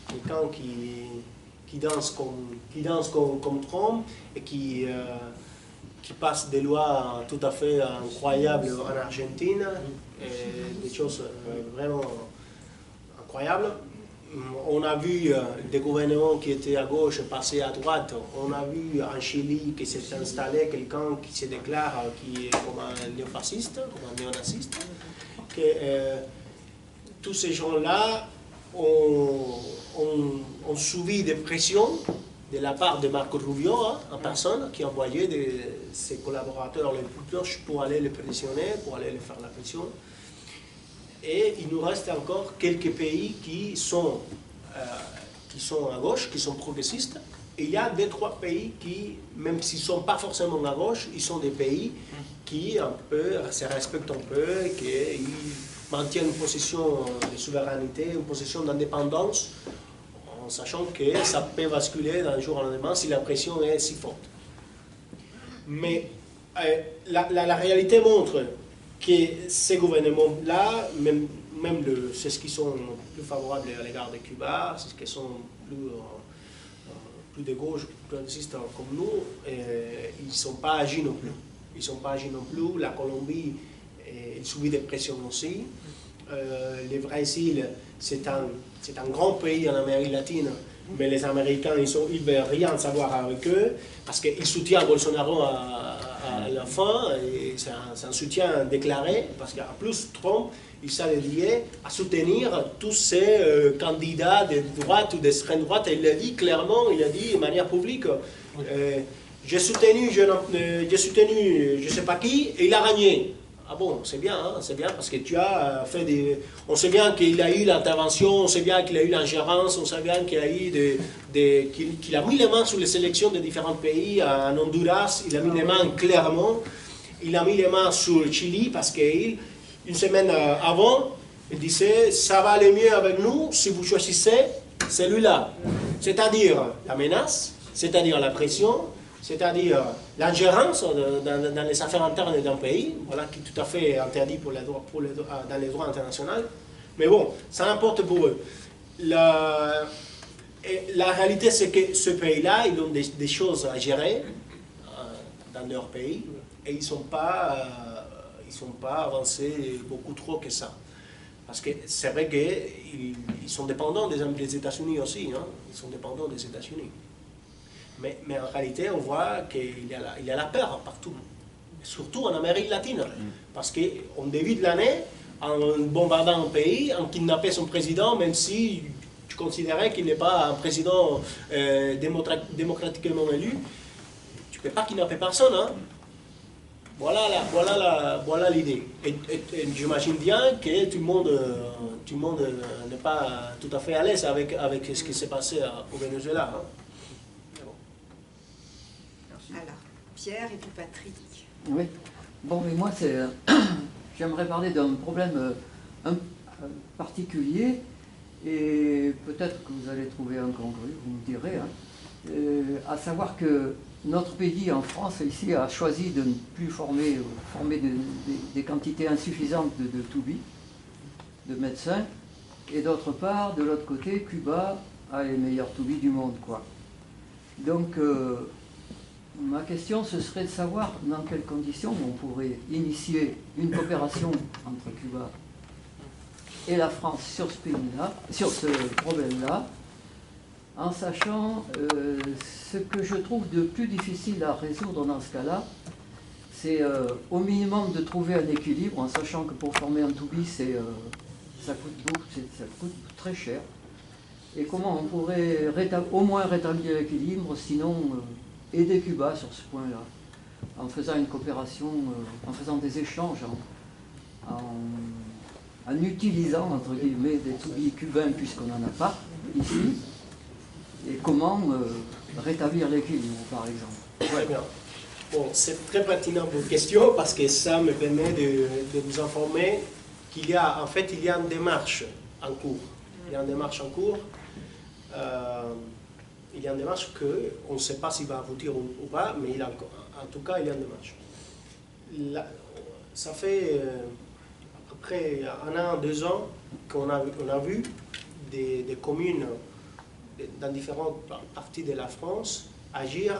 quelqu'un qui danse comme Trump et qui passe des lois tout à fait incroyables en Argentine, et des choses vraiment incroyables. On a vu des gouvernements qui étaient à gauche passer à droite. On a vu en Chili qui s'est installé quelqu'un qui se déclare qui est comme un néofasciste, comme un néonaziste. Tous ces gens-là ont subi des pressions de la part de Marco Rubio, en personne, qui envoyait ses collaborateurs les plus proches pour aller les pressionner, pour aller les faire la pression. Et il nous reste encore quelques pays qui sont à gauche, qui sont progressistes. Et il y a 2-3 pays qui, même s'ils ne sont pas forcément à gauche, ils sont des pays qui se respectent un peu, qui maintiennent une position de souveraineté, une position d'indépendance, en sachant que ça peut basculer d'un jour à lendemain si la pression est si forte. Mais la réalité montre que ces gouvernements-là, même ceux qui sont plus favorables à l'égard de Cuba, ceux qui sont plus de gauche, plus progressistes comme nous, ils ne sont pas agis non plus. Ils ne sont pas agis non plus. La Colombie, elle subit des pressions aussi. Le Brésil, c'est un grand pays en Amérique latine, mais les Américains, ils ne veulent rien savoir avec eux, parce qu'ils soutiennent Bolsonaro à la fin, et c'est un soutien déclaré, parce qu'en plus, Trump, il s'est dédié à soutenir tous ces candidats de droite ou d'extrême droite, et il l'a dit clairement, il a dit de manière publique, j'ai soutenu je ne sais pas qui, et il a gagné. Ah bon, c'est bien, hein, c'est bien, parce que tu as fait des... On sait bien qu'il a eu l'intervention, on sait bien qu'il a eu l'ingérence, on sait bien qu'il a eu qu'il a mis les mains sur les sélections de différents pays. En Honduras, il a mis les mains clairement. Il a mis les mains sur le Chili, parce qu'une semaine avant, il disait, ça va aller mieux avec nous si vous choisissez celui-là. C'est-à-dire la menace, c'est-à-dire la pression, c'est-à-dire l'ingérence dans les affaires internes d'un pays, voilà, qui est tout à fait interdit dans les droits internationaux. Mais bon, ça n'importe pour eux. La réalité, c'est que ce pays-là, ils ont des choses à gérer dans leur pays, et ils ne sont pas avancés beaucoup trop que ça. Parce que c'est vrai qu'ils sont dépendants des États-Unis aussi, hein, ils sont dépendants des États-Unis. Mais en réalité, on voit qu'il y a la peur partout, surtout en Amérique latine. Parce qu'au début de l'année, en bombardant un pays, en kidnappant son président, même si tu considérais qu'il n'est pas un président démocratiquement élu, tu ne peux pas kidnapper personne. Hein. Voilà l'idée. Et j'imagine bien que tout le monde n'est pas tout à fait à l'aise avec ce qui s'est passé au Venezuela. Hein. Alors, Pierre et puis Patrick. Oui. Bon, mais moi, j'aimerais parler d'un problème particulier, et peut-être que vous allez trouver incongru, vous me direz, hein, à savoir que notre pays, en France, ici, a choisi de ne plus former des quantités insuffisantes de to-be, de médecins, et d'autre part, de l'autre côté, Cuba a les meilleurs to-be du monde, quoi. Donc, ma question, ce serait de savoir dans quelles conditions on pourrait initier une coopération entre Cuba et la France sur ce pays-là, sur ce problème-là, en sachant ce que je trouve de plus difficile à résoudre dans ce cas-là, c'est au minimum de trouver un équilibre, en sachant que pour former un to-be, ça coûte très cher. Et comment on pourrait au moins rétablir l'équilibre, sinon aider Cuba sur ce point-là, en faisant une coopération, en faisant des échanges, en utilisant, entre guillemets, des to-be cubains, puisqu'on n'en a pas ici, et comment rétablir l'équilibre, par exemple. Très bien. Bon, c'est très pertinent votre question, parce que ça me permet de vous informer qu'il y a, en fait, il y a une démarche en cours. Il y a une démarche en cours. Il y a une démarche qu'on ne sait pas s'il va aboutir ou pas, mais en tout cas, il y a une démarche. Ça fait à peu près 1 an, 2 ans qu'on a vu des communes dans différentes parties de la France agir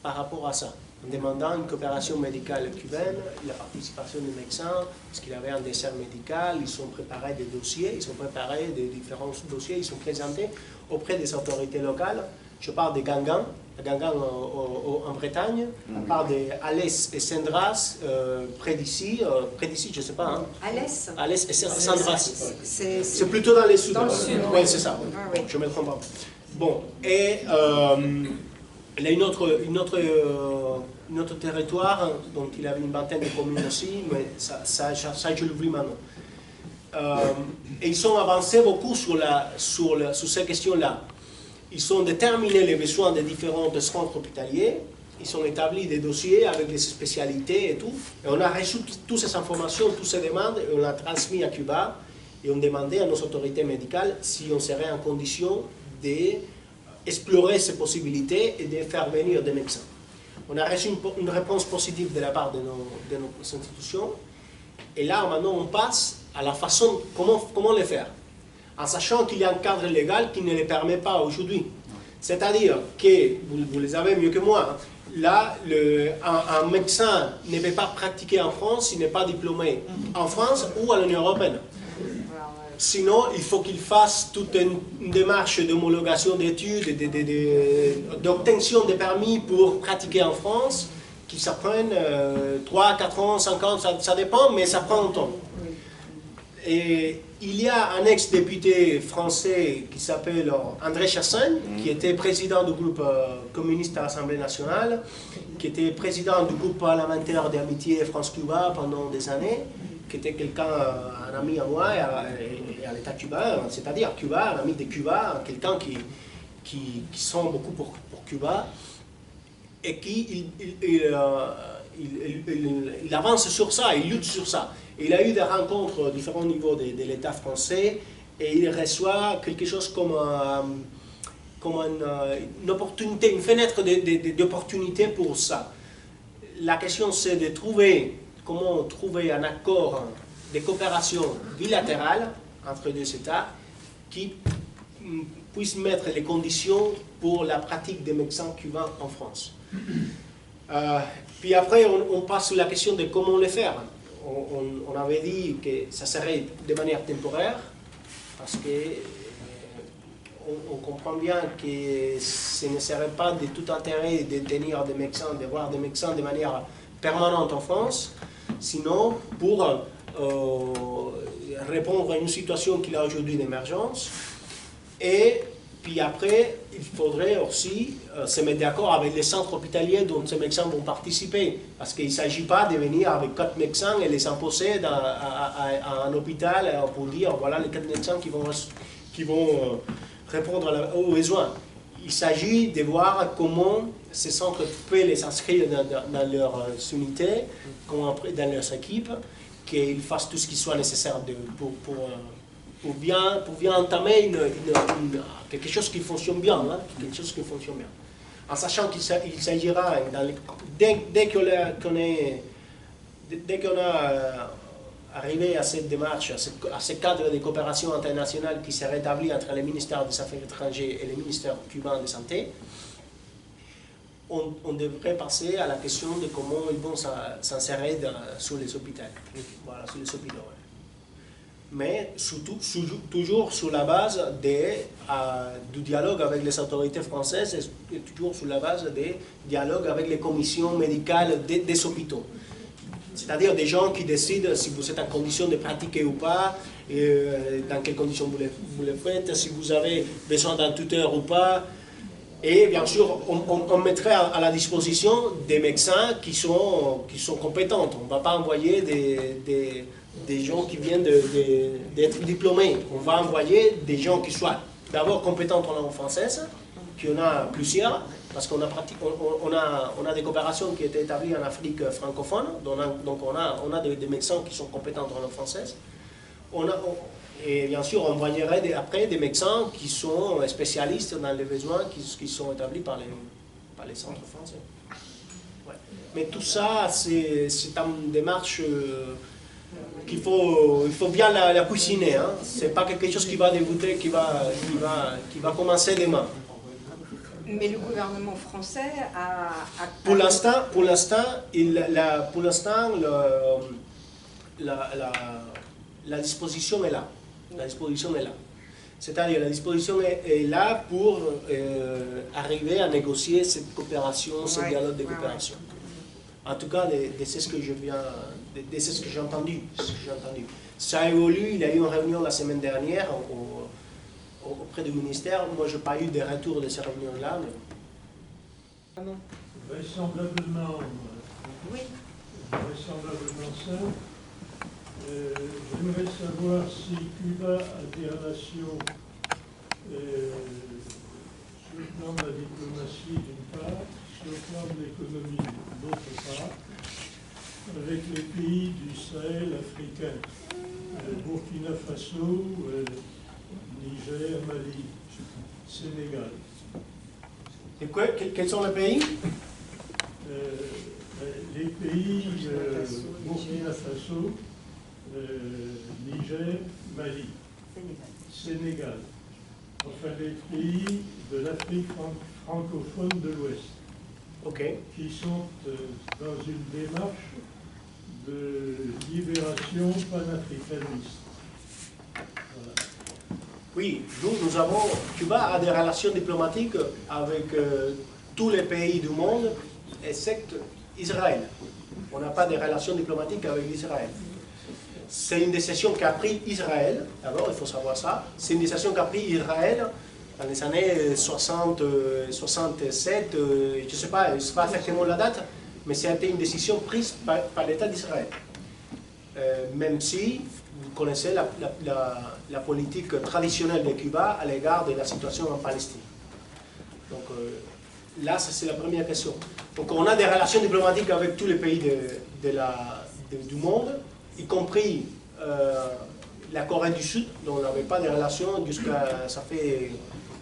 par rapport à ça, en demandant une coopération médicale cubaine, la participation des médecins, parce qu'il y avait un dessert médical, ils ont préparé des dossiers, ils ont préparé des différents dossiers, ils sont présentés auprès des autorités locales. Je parle de Gangan en Bretagne, je parle d'Alès et Sandras, près d'ici, je ne sais pas. Hein. Alès et Sandras. C'est plutôt dans le sud. Dans le sud. Oui, c'est ça. Ah, oui. Je me trompe pas. Bon, et il y a une autre territoire, dont il avait une vingtaine de communes aussi, mais ça je l'oublie maintenant. Et ils ont avancé beaucoup sur ces questions-là. Ils ont déterminé les besoins des différents centres hospitaliers, ils ont établi des dossiers avec les spécialités et tout, et on a reçu toutes ces informations, toutes ces demandes, et on l'a transmis à Cuba, et on demandait à nos autorités médicales si on serait en condition d'explorer ces possibilités et de faire venir des médecins. On a reçu une réponse positive de la part de nos institutions, et là maintenant on passe à la façon, comment le faire, en sachant qu'il y a un cadre légal qui ne le permet pas aujourd'hui. C'est-à-dire que, vous le savez mieux que moi, là, un médecin ne peut pas pratiquer en France s'il n'est pas diplômé en France ou à l'Union européenne. Sinon, il faut qu'il fasse toute une démarche d'homologation d'études, d'obtention de permis pour pratiquer en France, qui ça prenne 3, 4 ans, 5 ans, ça dépend, mais ça prend longtemps. Et il y a un ex-député français qui s'appelle André Chassaigne, qui était président du groupe communiste à l'Assemblée nationale, qui était président du groupe parlementaire d'amitié France-Cuba pendant des années, qui était quelqu'un, un ami à moi et à l'État cubain, c'est-à-dire Cuba, un ami de Cuba, quelqu'un qui sent beaucoup pour Cuba, et qui il avance sur ça, il lutte sur ça. Il a eu des rencontres à différents niveaux de l'État français et il reçoit quelque chose comme une opportunité, une fenêtre d'opportunité pour ça. La question c'est de trouver, comment trouver un accord de coopération bilatérale entre deux États qui puisse mettre les conditions pour la pratique des médecins cubains en France. Puis après, on passe sur la question de comment le faire. On avait dit que ça serait de manière temporaire, parce que on comprend bien que ce ne serait pas de tout intérêt de tenir des médecins, de voir des médecins de manière permanente en France, sinon pour répondre à une situation qu'il a aujourd'hui d'émergence. Et puis après, il faudrait aussi se mettre d'accord avec les centres hospitaliers dont ces médecins vont participer. Parce qu'il ne s'agit pas de venir avec 4 médecins et les imposer à un hôpital pour dire voilà les 4 médecins qui vont répondre aux besoins. Il s'agit de voir comment ces centres peuvent les inscrire dans leurs unités, dans leurs équipes, qu'ils fassent tout ce qui soit nécessaire pour bien entamer quelque chose qui fonctionne bien, hein, quelque chose qui fonctionne bien. En sachant qu'il s'agira, dès qu'on a arrivé à cette démarche, à ce cadre de coopération internationale qui s'est rétabli entre le ministère des Affaires étrangères et le ministère cubain de Santé, on devrait passer à la question de comment ils vont s'insérer sur les hôpitaux. Voilà, sur les hôpitaux. Ouais. Mais surtout, toujours sur la base du dialogue avec les autorités françaises et toujours sur la base du dialogue avec les commissions médicales des hôpitaux. C'est-à-dire des gens qui décident si vous êtes en condition de pratiquer ou pas, dans quelles conditions vous le faites, si vous avez besoin d'un tuteur ou pas. Et bien sûr, on mettrait à la disposition des médecins qui sont compétents. On ne va pas envoyer des gens qui viennent d'être diplômés. On va envoyer des gens qui soient d'abord compétents en langue française, qu'il y en a plusieurs, parce qu'on a des coopérations qui étaient établies en Afrique francophone, donc on a des médecins qui sont compétents en langue française. Et bien sûr, on envoyerait après des médecins qui sont spécialistes dans les besoins qui sont établis par les centres français. Ouais. Mais tout ça, c'est une démarche il faut bien la cuisiner. Hein. Ce n'est pas quelque chose qui va débuter, qui va commencer demain. Mais le gouvernement français a... Pour l'instant, la disposition est là. La disposition est là. C'est-à-dire la disposition est là pour arriver à négocier cette coopération, ce dialogue de coopération. En tout cas, c'est ce que j'ai entendu. Ça évolue. Il y a eu une réunion la semaine dernière auprès du ministère. Moi, je n'ai pas eu de retour de ces réunions-là. Mais... Vraisemblablement, oui. Vraisemblablement ça. J'aimerais savoir si Cuba a des relations sur le plan de la diplomatie d'une part, sur le plan de l'économie d'autre part, avec les pays du Sahel africain, Burkina Faso, Niger, Mali, Sénégal. Et quels sont les pays? Les pays Burkina Faso, Niger, Mali, Sénégal. Enfin, les pays de l'Afrique francophone de l'Ouest, qui sont dans une démarche de libération panafricaniste. Voilà. Oui, Cuba a des relations diplomatiques avec tous les pays du monde, excepté Israël. On n'a pas de relations diplomatiques avec Israël. C'est une décision qu'a pris Israël, d'abord il faut savoir ça, c'est une décision qu'a pris Israël dans les années 60, 67, je ne sais pas exactement la date, mais c'était une décision prise par l'État d'Israël. Même si vous connaissez la politique traditionnelle de Cuba à l'égard de la situation en Palestine. Donc là, c'est la première question. Donc on a des relations diplomatiques avec tous les pays du monde, y compris la Corée du Sud, dont on n'avait pas de relations jusqu'à...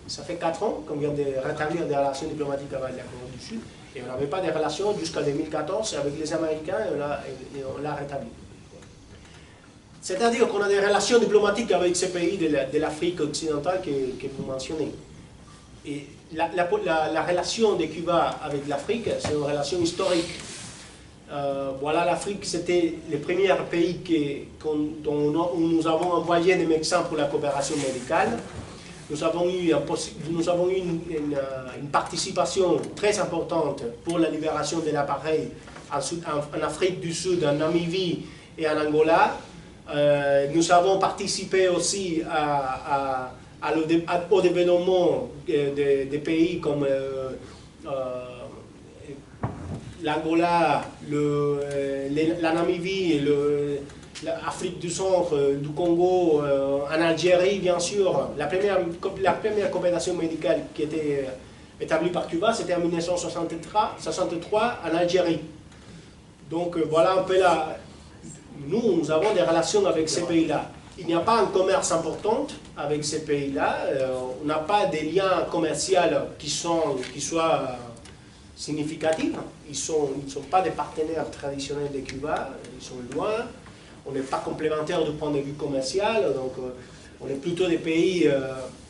Ça fait 4 ans qu'on vient de rétablir des relations diplomatiques avec la Corée du Sud, et on n'avait pas de relations jusqu'en 2014 avec les Américains, et on l'a rétabli. C'est-à-dire qu'on a des relations diplomatiques avec ces pays de l'Afrique occidentale que vous mentionnez. Et la relation de Cuba avec l'Afrique, c'est une relation historique. Voilà, l'Afrique, c'était le premier pays où nous avons envoyé des médecins pour la coopération médicale. Nous avons eu une participation très importante pour la libération de l'appareil en Afrique du Sud, en Namibie et en Angola. Nous avons participé aussi au développement des pays comme l'Angola, la Namibie, l'Afrique du Centre, du Congo, en Algérie bien sûr. La première coopération médicale qui était établie par Cuba, c'était en 1963 en Algérie. Donc voilà un peu là. Nous avons des relations avec ces pays-là. Il n'y a pas un commerce important avec ces pays-là. On n'a pas des liens commerciaux qui soient significatifs. Ils ne sont pas des partenaires traditionnels de Cuba. Ils sont loin. On n'est pas complémentaires du point de vue commercial. Donc, on est plutôt des pays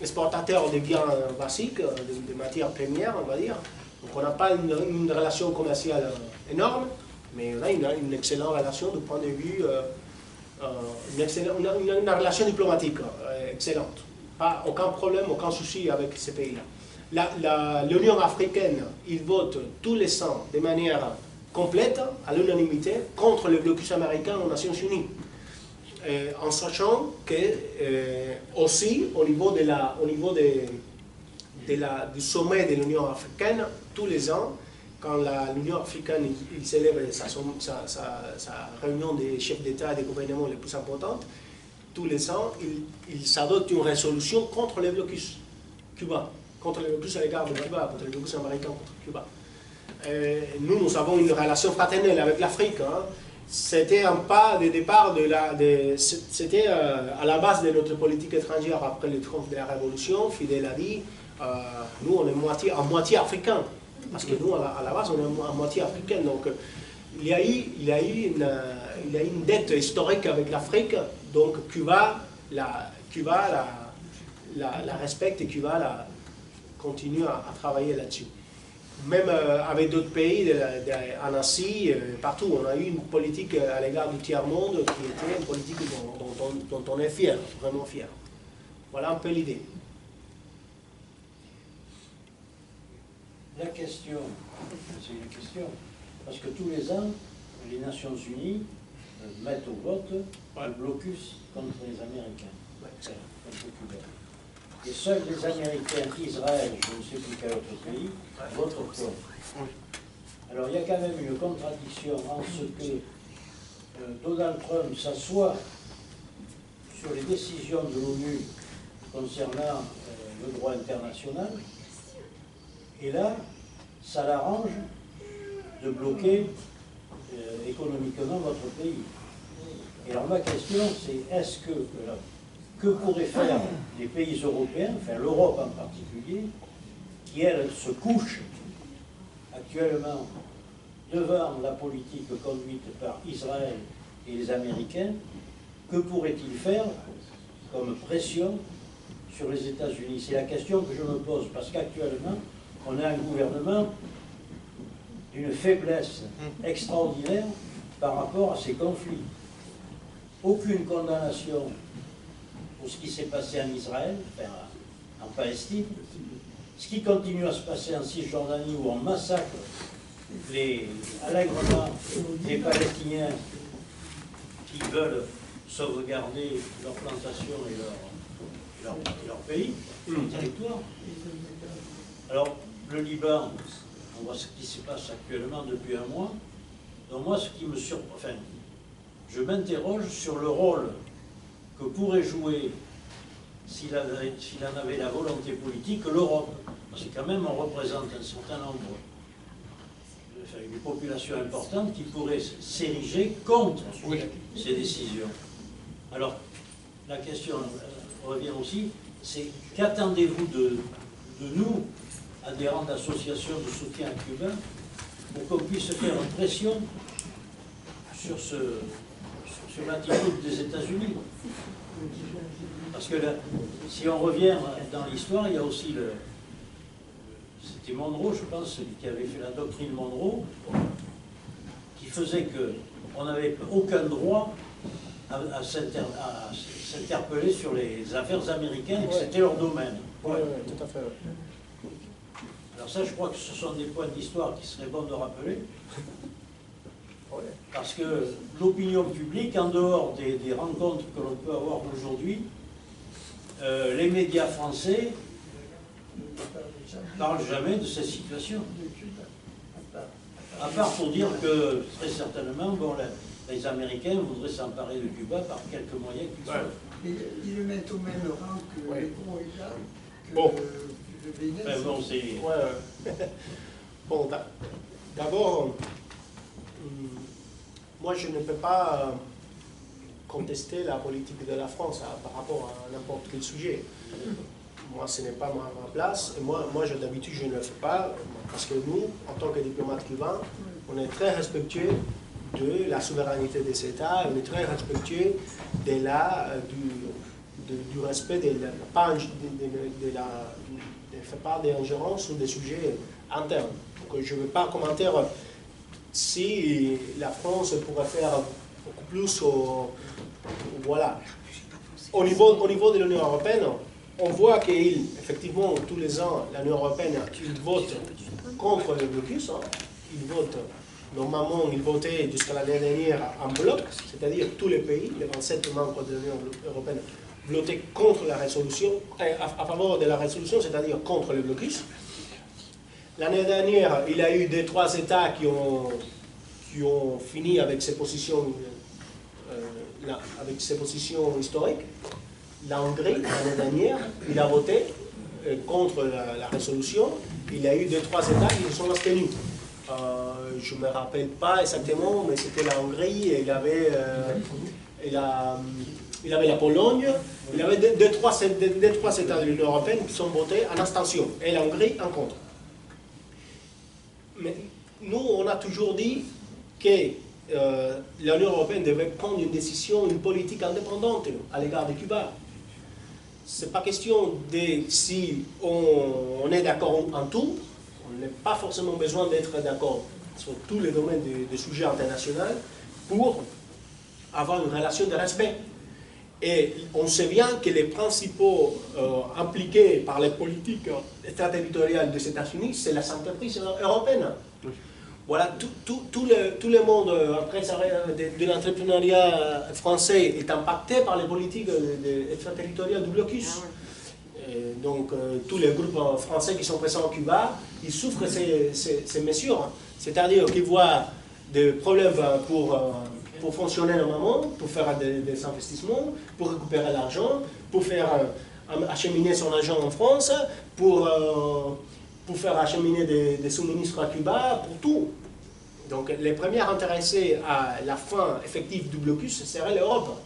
exportateurs de biens basiques, de matières premières, on va dire. Donc, on n'a pas une relation commerciale énorme. Mais on a une excellente relation du point de vue, une relation diplomatique excellente. Pas, aucun problème, aucun souci avec ces pays-là. L'Union africaine, ils votent tous les ans de manière complète, à l'unanimité, contre le blocus américain aux Nations Unies. En sachant que, aussi, au niveau du sommet de l'Union africaine, tous les ans, quand l'Union africaine célèbre sa réunion des chefs d'État et des gouvernements les plus importantes, tous les ans, ils adoptent une résolution contre le blocus cubain, contre le blocus à l'égard de Cuba, contre le blocus américain contre Cuba. Nous avons une relation fraternelle avec l'Afrique. Hein. c'était un pas de départ c'était à la base de notre politique étrangère après le triomphe de la Révolution. Fidel a dit, nous on est à moitié africains, parce que nous à la base on est à moitié africains. Donc il y a eu une dette historique avec l'Afrique, donc Cuba la respecte et Cuba continue à travailler là-dessus. Même avec d'autres pays, en Asie, partout, on a eu une politique à l'égard du tiers-monde qui était une politique dont on est fier, vraiment fier. Voilà un peu l'idée. La question, c'est une question, parce que tous les ans, les Nations Unies mettent au vote le blocus contre les Américains, contre Cuba. Et seuls les Américains, Israël, je ne sais plus quel autre pays, votent pour. Alors il y a quand même une contradiction en ce que Donald Trump s'assoit sur les décisions de l'ONU concernant le droit international, et là, ça l'arrange de bloquer économiquement votre pays. Et alors ma question, c'est est-ce que pourraient faire les pays européens, enfin l'Europe en particulier, qui elle se couche actuellement devant la politique conduite par Israël et les Américains, que pourrait-il faire comme pression sur les États-Unis? C'est la question que je me pose, parce qu'actuellement, on a un gouvernement d'une faiblesse extraordinaire par rapport à ces conflits. Aucune condamnation pour ce qui s'est passé en Israël, enfin, en Palestine, ce qui continue à se passer en Cisjordanie où on massacre allègrement les Palestiniens qui veulent sauvegarder leur plantation et leur pays, leur territoire. Alors, le Liban, on voit ce qui se passe actuellement depuis un mois. Donc moi, ce qui me surprend, enfin, je m'interroge sur le rôle que pourrait jouer, s'il en avait la volonté politique, l'Europe. Parce que quand même, on représente un certain nombre, enfin, une population importante qui pourrait s'ériger contre ces décisions. Alors, la question revient aussi, c'est qu'attendez-vous de nous, adhérents d'associations de soutien à Cuba, pour qu'on puisse faire une pression sur l'attitude des États-Unis. Parce que là, si on revient dans l'histoire, il y a aussi c'était Monroe, je pense, celui qui avait fait la doctrine Monroe, qui faisait qu'on n'avait aucun droit à s'interpeller sur les affaires américaines, et que c'était leur domaine. Oui, tout à fait. Alors ça, je crois que ce sont des points d'histoire qui seraient bons de rappeler. Parce que l'opinion publique, en dehors des rencontres que l'on peut avoir aujourd'hui, les médias français ne parlent jamais de cette situation. À part pour dire que, très certainement, bon, les Américains voudraient s'emparer de Cuba par quelques moyens qu'ils soient. Ils le mettent au même rang que les Gros-États, que bon. le Bénin. Enfin, bon, c'est... Bon, d'abord, moi je ne peux pas contester la politique de la France par rapport à n'importe quel sujet. Moi, ce n'est pas ma place. Et moi d'habitude, je ne le fais pas parce que nous, en tant que diplomates cubains, on est très respectueux de la souveraineté des États, on est très respectueux du respect de pas d'ingérence sur des sujets internes. Donc, je ne veux pas commenter si la France pourrait faire beaucoup plus voilà. Au niveau de l'Union européenne, on voit qu'effectivement, tous les ans, l'Union européenne vote contre le blocus. Normalement, ils votaient jusqu'à l'année dernière en bloc, c'est-à-dire tous les pays, les 27 membres de l'Union européenne, votaient contre la résolution, à faveur de la résolution, c'est-à-dire contre le blocus. L'année dernière, il y a eu 2-3 États qui ont fini avec ces positions historiques. La Hongrie, l'année dernière, il a voté contre la résolution. Il y a eu 2-3 États qui se sont abstenus. je ne me rappelle pas exactement, mais c'était la Hongrie, et il avait la Pologne, il y avait deux, trois États de l'Union européenne qui sont votés en abstention, et la Hongrie en contre. Mais nous, on a toujours dit que l'Union européenne devait prendre une décision, une politique indépendante à l'égard de Cuba. Ce n'est pas question de si on est d'accord en tout, on n'a pas forcément besoin d'être d'accord sur tous les domaines des sujets internationaux pour avoir une relation de respect. Et on sait bien que les principaux impliqués par les politiques extraterritoriales des États-Unis, c'est les entreprises européennes. Voilà, tout le monde de l'entrepreneuriat français est impacté par les politiques extraterritoriales du blocus. Donc, tous les groupes français qui sont présents à Cuba, ils souffrent ces mesures. C'est-à-dire qu'ils voient des problèmes pour fonctionner normalement, pour faire des investissements, pour récupérer l'argent, pour faire acheminer son argent en France, pour faire acheminer des suministres à Cuba, pour tout. Donc les premiers intéressés à la fin effective du blocus serait l'Europe.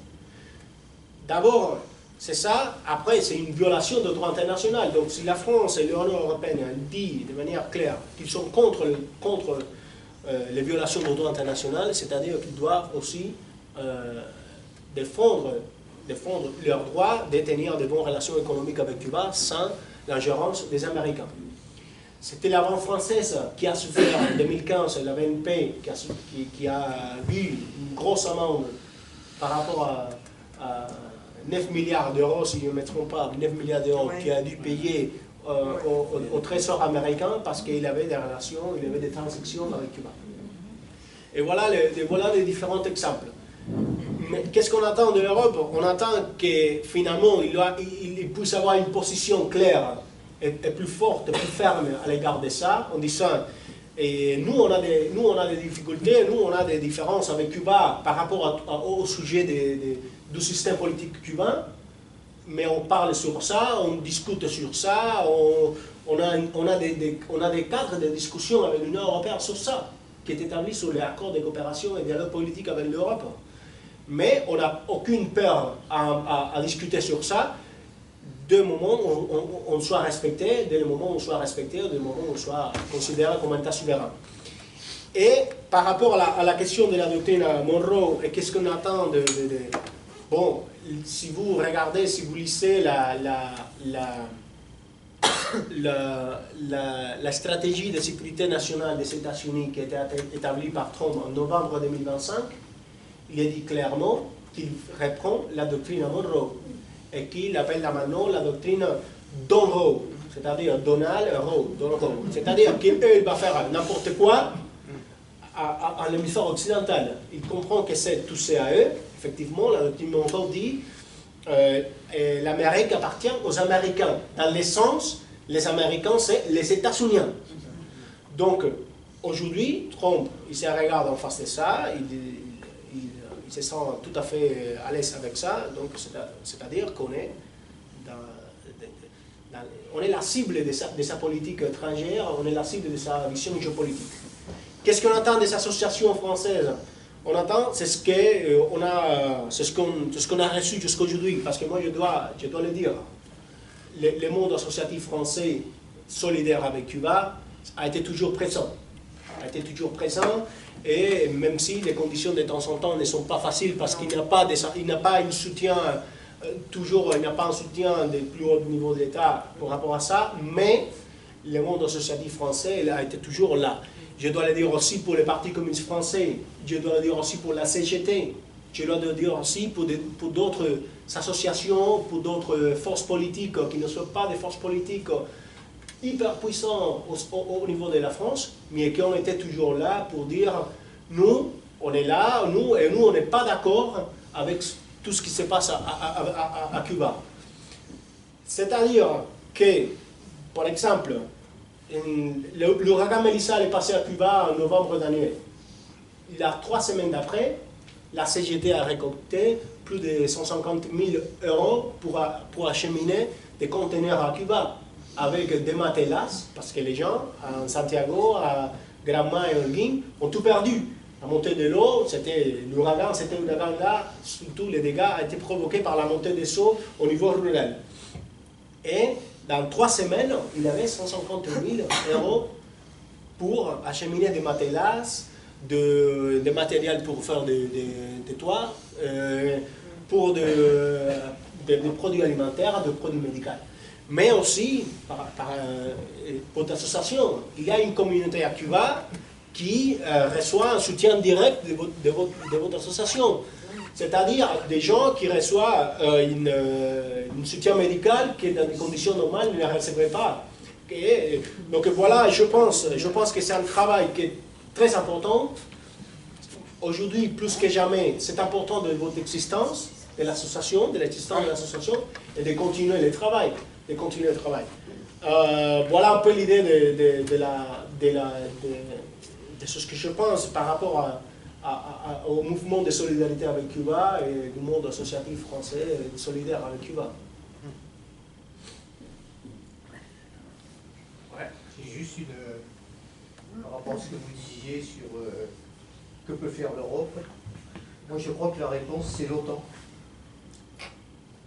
D'abord, c'est ça. Après, c'est une violation de droit international. Donc si la France et l'Union européenne disent de manière claire qu'ils sont contre les violations de droit international, c'est-à-dire qu'ils doivent aussi défendre leur droit de tenir de bonnes relations économiques avec Cuba sans l'ingérence des Américains. C'était la banque française qui a souffert en 2015, la BNP, qui a eu une grosse amende par rapport à 9 milliards d'euros, si je ne me trompe pas, 9 milliards d'euros qui a dû payer au Trésor américain parce qu'il avait des relations, il avait des transactions avec Cuba. Et voilà les différents exemples. Mais qu'est-ce qu'on attend de l'Europe? On attend que finalement il puisse avoir une position claire et plus forte, plus ferme à l'égard de ça, en disant et nous on a des difficultés, nous on a des différences avec Cuba par rapport au sujet du système politique cubain, mais on parle sur ça, on discute sur ça, on a des cadres de discussion avec l'Union européenne sur ça, qui est établi sur les accords de coopération et dialogue politique avec l'Europe. Mais on n'a aucune peur à discuter sur ça, dès le moment où on soit respecté, dès le moment où on soit respecté, dès le moment où on soit considéré comme un État souverain. Et par rapport à la question de la doctrine Monroe, et qu'est-ce qu'on attend bon, si vous regardez, si vous lisez la stratégie de sécurité nationale des États-Unis qui a été établie par Trump en novembre 2025, il est dit clairement qu'il reprend la doctrine Monroe et qu'il appelle maintenant la doctrine Don Roe, c'est-à-dire Donald Roe. C'est-à-dire qu'il va faire n'importe quoi à l'hémisphère occidental. Il comprend que c'est tout CAE. Effectivement, la doctrine Monroe dit l'Amérique appartient aux Américains. Dans le sens, les Américains, c'est les États-Unis. Donc, aujourd'hui, Trump, il se regarde en face de ça, il se sent tout à fait à l'aise avec ça, donc c'est-à-dire qu'on est on est la cible de sa politique étrangère, on est la cible de sa vision géopolitique. Qu'est-ce qu'on attend des associations françaises? On attend, c'est ce qu'on a reçu jusqu'aujourd'hui, parce que moi je dois le dire, le monde associatif français solidaire avec Cuba a été toujours présent. Et même si les conditions de temps en temps ne sont pas faciles parce qu'il n'y a pas un soutien, toujours il n'y a pas un soutien des plus hauts niveaux de l'État par rapport à ça, mais le monde associatif français a été toujours là. Je dois le dire aussi pour les partis communistes français, je dois le dire aussi pour la CGT, je dois le dire aussi pour d'autres associations, pour d'autres forces politiques qui ne sont pas des forces politiques hyper puissants au niveau de la France, mais qui ont été toujours là pour dire nous, on est là, nous on n'est pas d'accord avec tout ce qui se passe à Cuba. C'est-à-dire que, par exemple, l'ouragan Melissa est passé à Cuba en novembre dernier. Il y a 3 semaines d'après, la CGT a récolté plus de 150 000 € pour acheminer des conteneurs à Cuba, avec des matelas, parce que les gens, à Santiago, Granma et Holguín, ont tout perdu. La montée de l'eau, c'était l'ouragan là, surtout les dégâts ont été provoqués par la montée des eaux au niveau rural. Et dans 3 semaines, il avait 150 000 euros pour acheminer des matelas, des matériels pour faire des toits, pour des produits alimentaires, des produits médicaux. Mais aussi, pour l'association, il y a une communauté à Cuba qui reçoit un soutien direct de votre association. C'est-à-dire des gens qui reçoivent un soutien médical qui, dans des conditions normales, ne le recevraient pas. Et, donc voilà, je pense que c'est un travail qui est très important. Aujourd'hui, plus que jamais, c'est important de votre existence, de l'association, de l'existence de l'association, et de continuer le travail. Voilà un peu l'idée de ce que je pense par rapport au mouvement de solidarité avec Cuba et du monde associatif français solidaire avec Cuba. Ouais, c'est juste par rapport à ce que vous disiez sur que peut faire l'Europe. Moi, je crois que la réponse, c'est l'OTAN.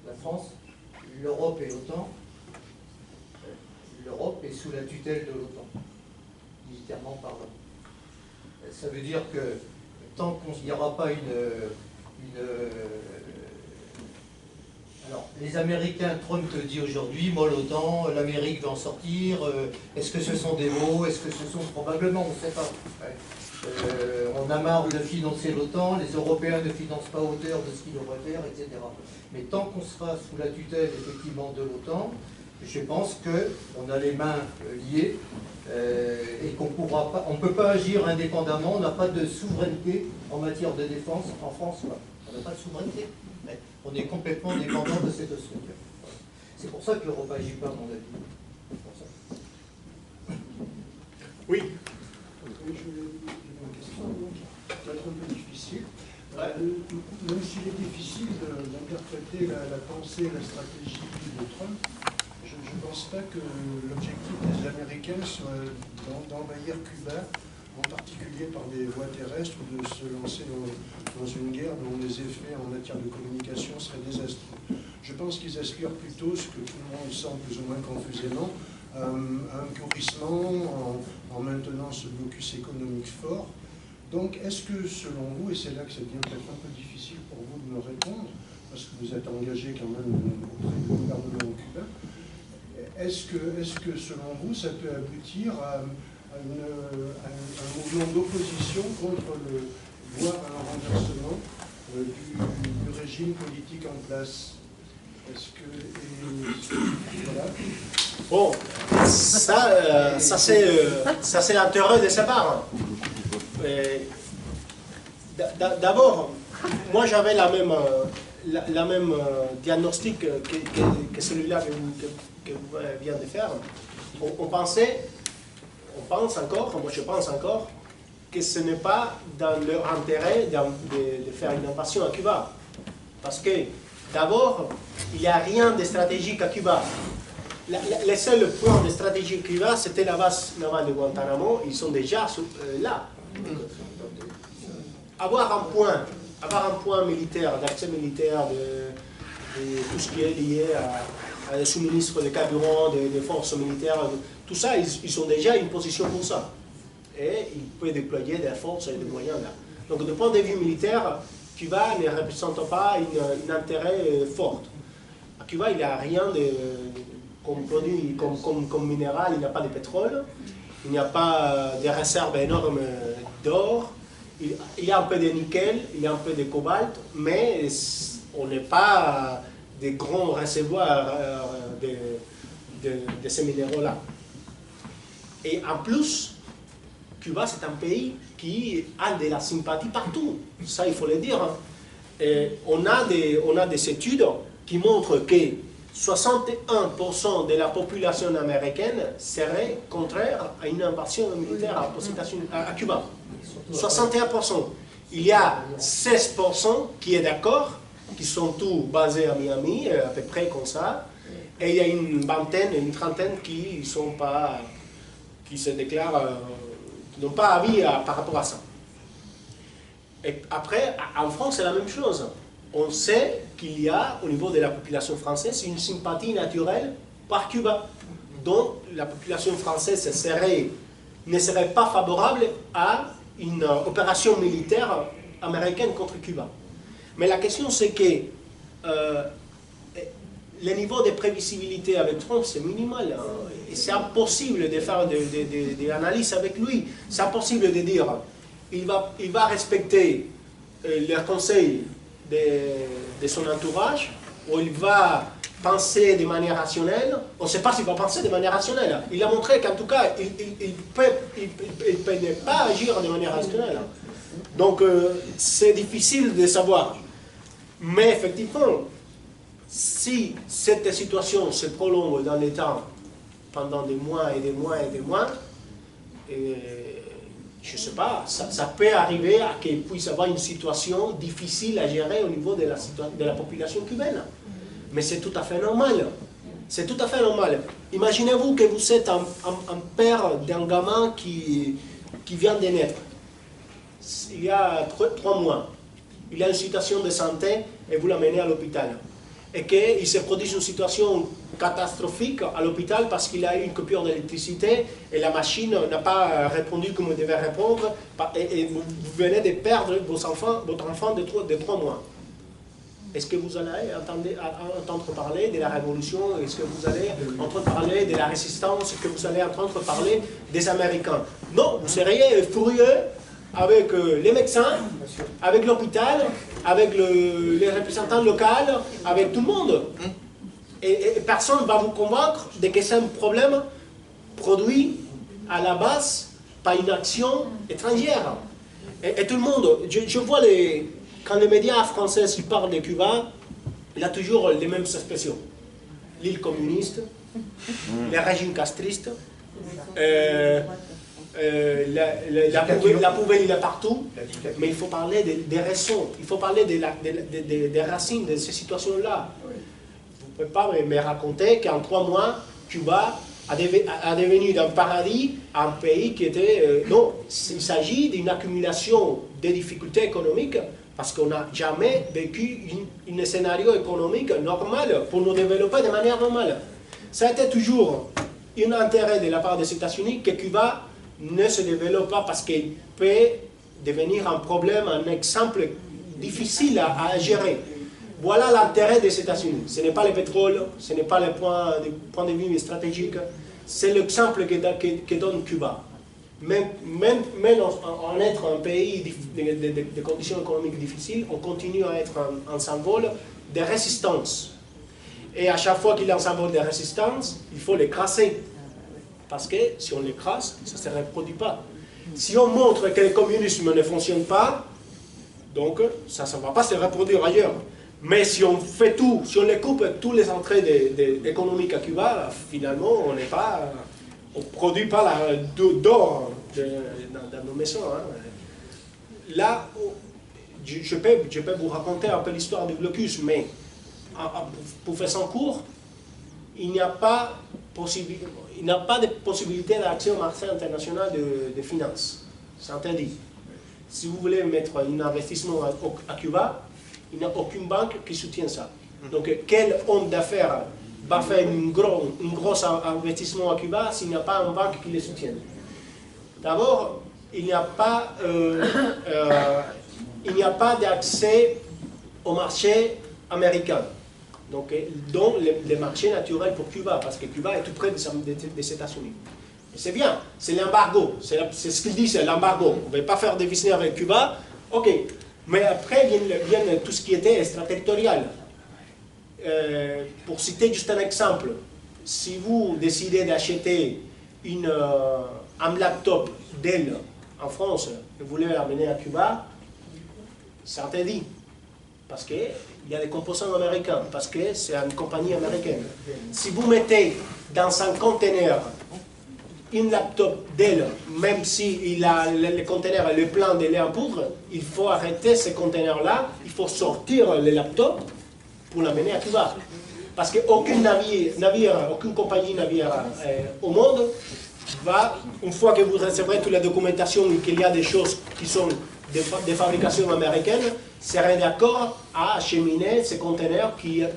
La France, l'Europe et l'OTAN. L'Europe est sous la tutelle de l'OTAN, militairement parlant. Ça veut dire que tant qu'il n'y aura pas alors, les Américains, Trump te dit aujourd'hui, moi l'OTAN, l'Amérique va en sortir, est-ce que ce sont des mots, est-ce que ce sont probablement, on ne sait pas. On a marre de financer l'OTAN, les Européens ne financent pas à hauteur de ce qu'ils devraient faire, etc. Mais tant qu'on sera sous la tutelle effectivement de l'OTAN, je pense qu'on a les mains liées et qu'on pourra pas, on ne peut pas agir indépendamment, on n'a pas de souveraineté en matière de défense en France. On n'a pas de souveraineté. On est complètement dépendant de cette structure. C'est pour ça que l'Europe n'agit pas, à mon avis. Pour ça. Oui. J'ai une question peut-être un peu difficile. Même s'il est difficile d'interpréter la pensée et la stratégie de Trump, je ne pense pas que l'objectif des Américains soit d'envahir Cuba, en particulier par des voies terrestres, ou de se lancer dans une guerre dont les effets en matière de communication seraient désastreux. Je pense qu'ils aspirent plutôt, ce que tout le monde sent plus ou moins confusément, à un pourrissement en maintenant ce blocus économique fort. Donc, est-ce que, selon vous, et c'est là que ça devient peut-être un peu difficile pour vous de me répondre, parce que vous êtes engagé quand même auprès du gouvernement cubain, est-ce que, selon vous, ça peut aboutir à un mouvement d'opposition contre voire à un renversement du régime politique en place? Est-ce que... voilà. Bon, ça c'est l'intérêt de sa part. D'abord, moi j'avais la même diagnostic que celui-là que vous venez de faire. On pense encore, moi je pense encore, que ce n'est pas dans leur intérêt de faire une invasion à Cuba. Parce que, d'abord, il n'y a rien de stratégique à Cuba. Le seul point de stratégie à Cuba, c'était la base navale de Guantanamo. Ils sont déjà là. Avoir un point militaire, d'accès militaire, de tout ce qui est lié à des suministres de carburant, des forces militaires, tout ça, ils ont déjà une position pour ça. Et ils peuvent déployer des forces et des moyens là. Donc, du point de vue militaire, Cuba ne représente pas un intérêt fort. À Cuba, il n'y a rien comme produit, comme minéral, il n'y a pas de pétrole, il n'y a pas de réserves énormes d'or, il y a un peu de nickel, il y a un peu de cobalt, mais on n'est pas des grands réservoirs de ces minéraux-là. Et en plus, Cuba, c'est un pays qui a de la sympathie partout. Ça, il faut le dire. Et on a des études qui montrent que 61% de la population américaine serait contraire à une invasion militaire aux États-Unis, à Cuba. 61%. Il y a 16% qui est d'accord, qui sont tous basés à Miami, à peu près comme ça. Et il y a une vingtaine, une trentaine qui sont pas, qui se déclarent, Ils n'ont pas avis par rapport à ça. Et après, en France, c'est la même chose. On sait qu'il y a, au niveau de la population française, une sympathie naturelle par Cuba. Donc, la population française ne serait pas favorable à une opération militaire américaine contre Cuba. Mais la question, c'est que le niveau de prévisibilité avec Trump, c'est minimal. Hein. Et c'est impossible de faire des analyses avec lui. C'est impossible de dire il va respecter les conseils de son entourage, ou il va penser de manière rationnelle. On ne sait pas s'il va penser de manière rationnelle. Il a montré qu'en tout cas, il peut ne pas agir de manière rationnelle. Donc, c'est difficile de savoir. Mais effectivement, si cette situation se prolonge dans le temps, pendant des mois et des mois et des mois, je ne sais pas, ça peut arriver à qu'il puisse y avoir une situation difficile à gérer au niveau de la population cubaine. Mais c'est tout à fait normal. C'est tout à fait normal. Imaginez-vous que vous êtes un père d'un gamin qui vient de naître. Il y a 3 mois. Il a une situation de santé et vous l'amenez à l'hôpital. Et qu'il se produise une situation catastrophique à l'hôpital parce qu'il a eu une coupure d'électricité et la machine n'a pas répondu comme elle devait répondre et vous venez de perdre votre enfant de 3 mois. Est-ce que vous allez entendre parler de la révolution? Est-ce que vous allez entendre parler de la résistance? Est-ce que vous allez entendre parler des Américains? Non, vous seriez furieux avec les médecins, avec l'hôpital, avec les représentants locaux, avec tout le monde. Et personne ne va vous convaincre de que c'est un problème produit à la base par une action étrangère. Et tout le monde, je vois quand les médias français parlent de Cuba, il y a toujours les mêmes expressions. L'île communiste, le régime castriste, la poubelle il est partout, mais il faut parler des raisons, il faut parler des racines de ces situations-là. Vous ne pouvez pas me raconter qu'en 3 mois, Cuba a devenu d'un paradis un pays qui était... non, il s'agit d'une accumulation de difficultés économiques parce qu'on n'a jamais vécu un scénario économique normal pour nous développer de manière normale. Ça a été toujours un intérêt de la part des États-Unis que Cuba ne se développe pas parce qu'il peut devenir un problème, un exemple difficile à gérer. Voilà l'intérêt des États-Unis. Ce n'est pas le pétrole, ce n'est pas le point de vue stratégique, c'est l'exemple que donne Cuba. Même en être un pays de conditions économiques difficiles, on continue à être un symbole de résistance. Et à chaque fois qu'il y a un symbole de résistance, il faut l'écraser. Parce que si on l'écrase, ça ne se reproduit pas. Si on montre que le communisme ne fonctionne pas, donc ça ne va pas se reproduire ailleurs. Mais si on fait tout, si on les coupe toutes les entrées économiques à Cuba, finalement, on ne produit pas d'or dans nos maisons. Hein. Là, je peux vous raconter un peu l'histoire du blocus, mais pour faire son cours, il n'y a pas de possibilité d'accès au marché international de finances. C'est interdit. Si vous voulez mettre un investissement à Cuba, il n'y a aucune banque qui soutient ça. Donc, quel homme d'affaires va faire un gros investissement à Cuba s'il n'y a pas une banque qui le soutienne? D'abord, il n'y a pas d'accès au marché américain. Donc, dont les marchés naturels pour Cuba, parce que Cuba est tout près des États-Unis. C'est bien, c'est l'embargo, c'est ce qu'il dit, c'est l'embargo. On ne veut pas faire de business avec Cuba, ok. Mais après vient tout ce qui était extraterritorial. Pour citer juste un exemple, si vous décidez d'acheter un laptop Dell en France et vous voulez l'amener à Cuba, c'est interdit. Parce qu'il y a des composants américains, parce que c'est une compagnie américaine. Si vous mettez dans un conteneur une laptop Dell, même si le conteneur est plein de lait en poudre, il faut arrêter ce conteneur-là, il faut sortir le laptop pour l'amener à Cuba. Parce qu'aucun navire, aucune compagnie navire au monde une fois que vous recevrez toute la documentation et qu'il y a des choses qui sont des fabrications américaines, serait d'accord à acheminer ces conteneurs qui est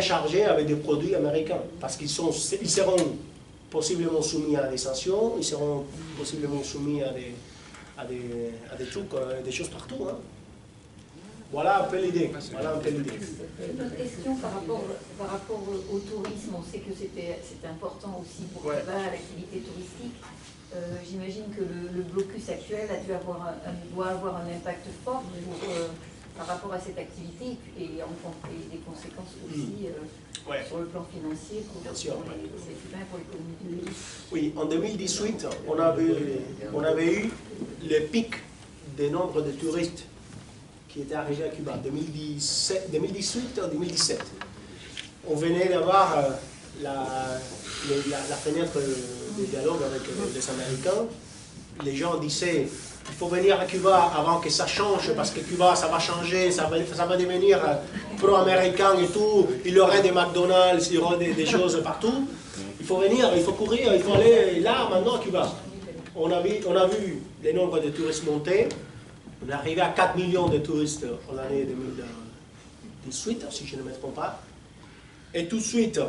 chargé avec des produits américains. Parce qu'ils seront possiblement soumis à des sanctions, ils seront possiblement soumis à des trucs, des choses partout. Hein. Voilà un peu l'idée. Voilà un peu l'idée. Une autre question par rapport au tourisme. On sait que c'était important aussi pour Cuba, l'activité touristique. J'imagine que le blocus actuel doit avoir un impact fort par rapport à cette activité et des conséquences aussi sur le plan financier pour les Cubains, pour l'économie du pays. Oui, en 2018, on avait eu le pic des nombres de touristes qui étaient arrivés à Cuba, 2018 en 2017. On venait d'avoir la fenêtre de dialogue avec les Américains. Les gens disaient il faut venir à Cuba avant que ça change, parce que Cuba, ça va changer, ça va devenir pro-américain et tout. Il y aurait des McDonald's, il y aurait des choses partout. Il faut venir, il faut courir, il faut aller là, maintenant à Cuba. On a vu les nombres de touristes monter. On est arrivé à 4 millions de touristes en l'année 2018, si je ne me trompe pas. Et tout de suite,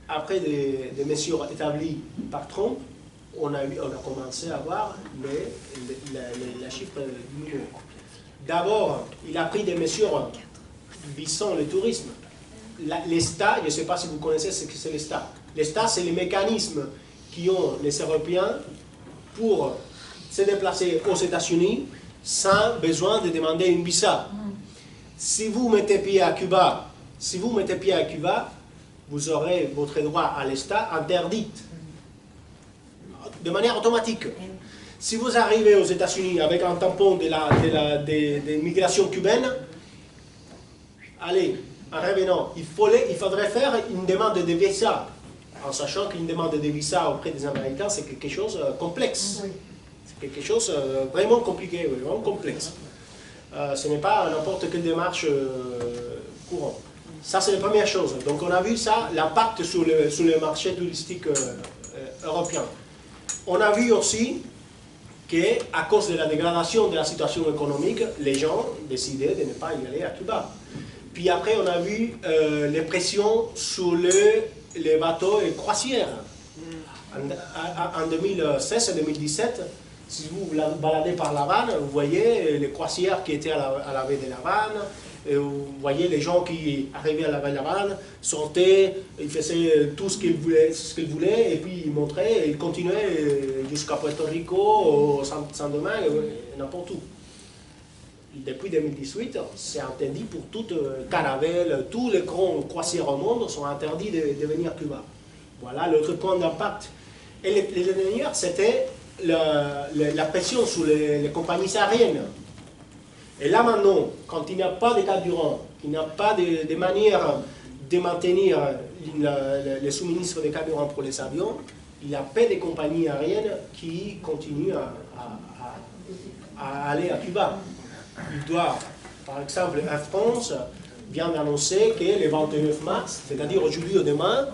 après des mesures établies par Trump, on a commencé à voir les chiffres diminuer. D'abord, il a pris des mesures visant le tourisme. L'ESTA, je ne sais pas si vous connaissez ce que c'est l'ESTA. L'ESTA, c'est le mécanisme qu'ont les Européens pour se déplacer aux États-Unis sans besoin de demander une visa. Si vous mettez pied à Cuba, vous aurez votre droit à l'ESTA interdit de manière automatique. Si vous arrivez aux États-Unis avec un tampon des migrations cubaines, allez, en revenant, il faudrait faire une demande de visa, en sachant qu'une demande de visa auprès des Américains, c'est quelque chose de complexe. C'est quelque chose vraiment compliqué, vraiment complexe. Ce n'est pas n'importe quelle démarche courante. Ça, c'est la première chose. Donc, on a vu ça, l'impact sur le marché touristique européen. On a vu aussi qu'à cause de la dégradation de la situation économique, les gens décidaient de ne pas y aller à Cuba. Puis après, on a vu les pressions sur les bateaux et croisières. En 2016 et 2017, si vous vous baladez par La Havane, vous voyez les croisières qui étaient à la baie de La Havane, et vous voyez les gens qui arrivaient à la baie de La Havane, sortaient, ils faisaient tout ce qu'ils voulaient, et puis ils montraient, et ils continuaient jusqu'à Puerto Rico, Saint-Domingue, n'importe où. Depuis 2018, c'est interdit pour toute caravelle, tous les grands croisières au monde sont interdits de venir à Cuba. Voilà l'autre point d'impact. Et les dernières, c'était la pression sur les compagnies aériennes. Et là maintenant, quand il n'y a pas de carburant, qu'il n'y a pas de manière de maintenir le suministre de carburant pour les avions, il y a peu de compagnies aériennes qui continuent à aller à Cuba. Il doit, par exemple, Air France vient d'annoncer que le 29 mars, c'est-à-dire aujourd'hui ou demain,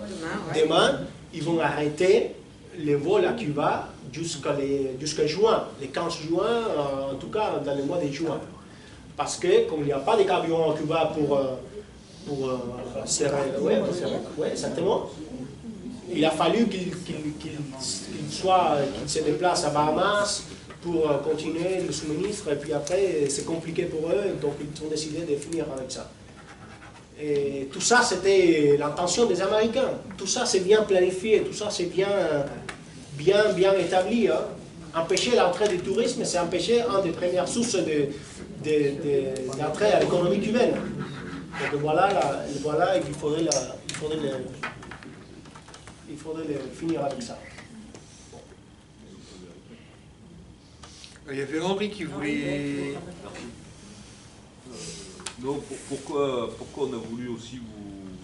ils vont arrêter les vols à Cuba jusqu'à juin, le 15 juin, en tout cas dans le mois de juin. Parce que comme il n'y a pas de carburant à Cuba pour exactement, il a fallu qu'ils se déplacent à Bahamas pour continuer le suministre, et puis après c'est compliqué pour eux, donc ils ont décidé de finir avec ça. Et tout ça, c'était l'intention des Américains. Tout ça, c'est bien planifié, tout ça, c'est bien établi. Hein. Empêcher l'entrée du tourisme, c'est empêcher une des premières sources d'entrée à l'économie cubaine. Donc voilà, il faudrait finir avec ça. Il y avait Henri qui voulait... Donc pourquoi on a voulu aussi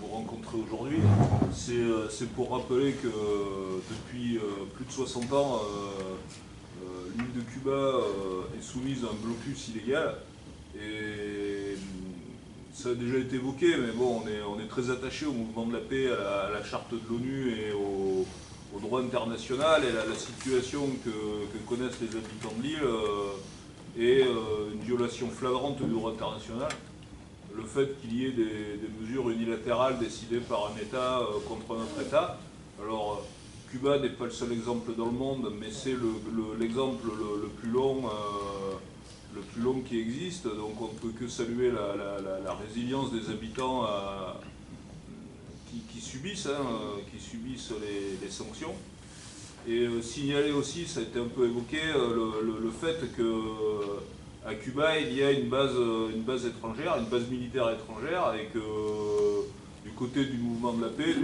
vous rencontrer aujourd'hui, c'est pour rappeler que depuis plus de 60 ans, l'île de Cuba est soumise à un blocus illégal. Et ça a déjà été évoqué, mais bon, on est très attaché au mouvement de la paix, à la charte de l'ONU et au droit international, et la situation que connaissent les habitants de l'île est une violation flagrante du droit international. Le fait qu'il y ait des mesures unilatérales décidées par un État contre un autre État. Alors, Cuba n'est pas le seul exemple dans le monde, mais c'est l'exemple le plus long qui existe. Donc on ne peut que saluer la résilience des habitants qui subissent les sanctions. Et signaler aussi, ça a été un peu évoqué, le fait qu'à Cuba, il y a une base étrangère, une base militaire étrangère, et que du côté du mouvement de la paix,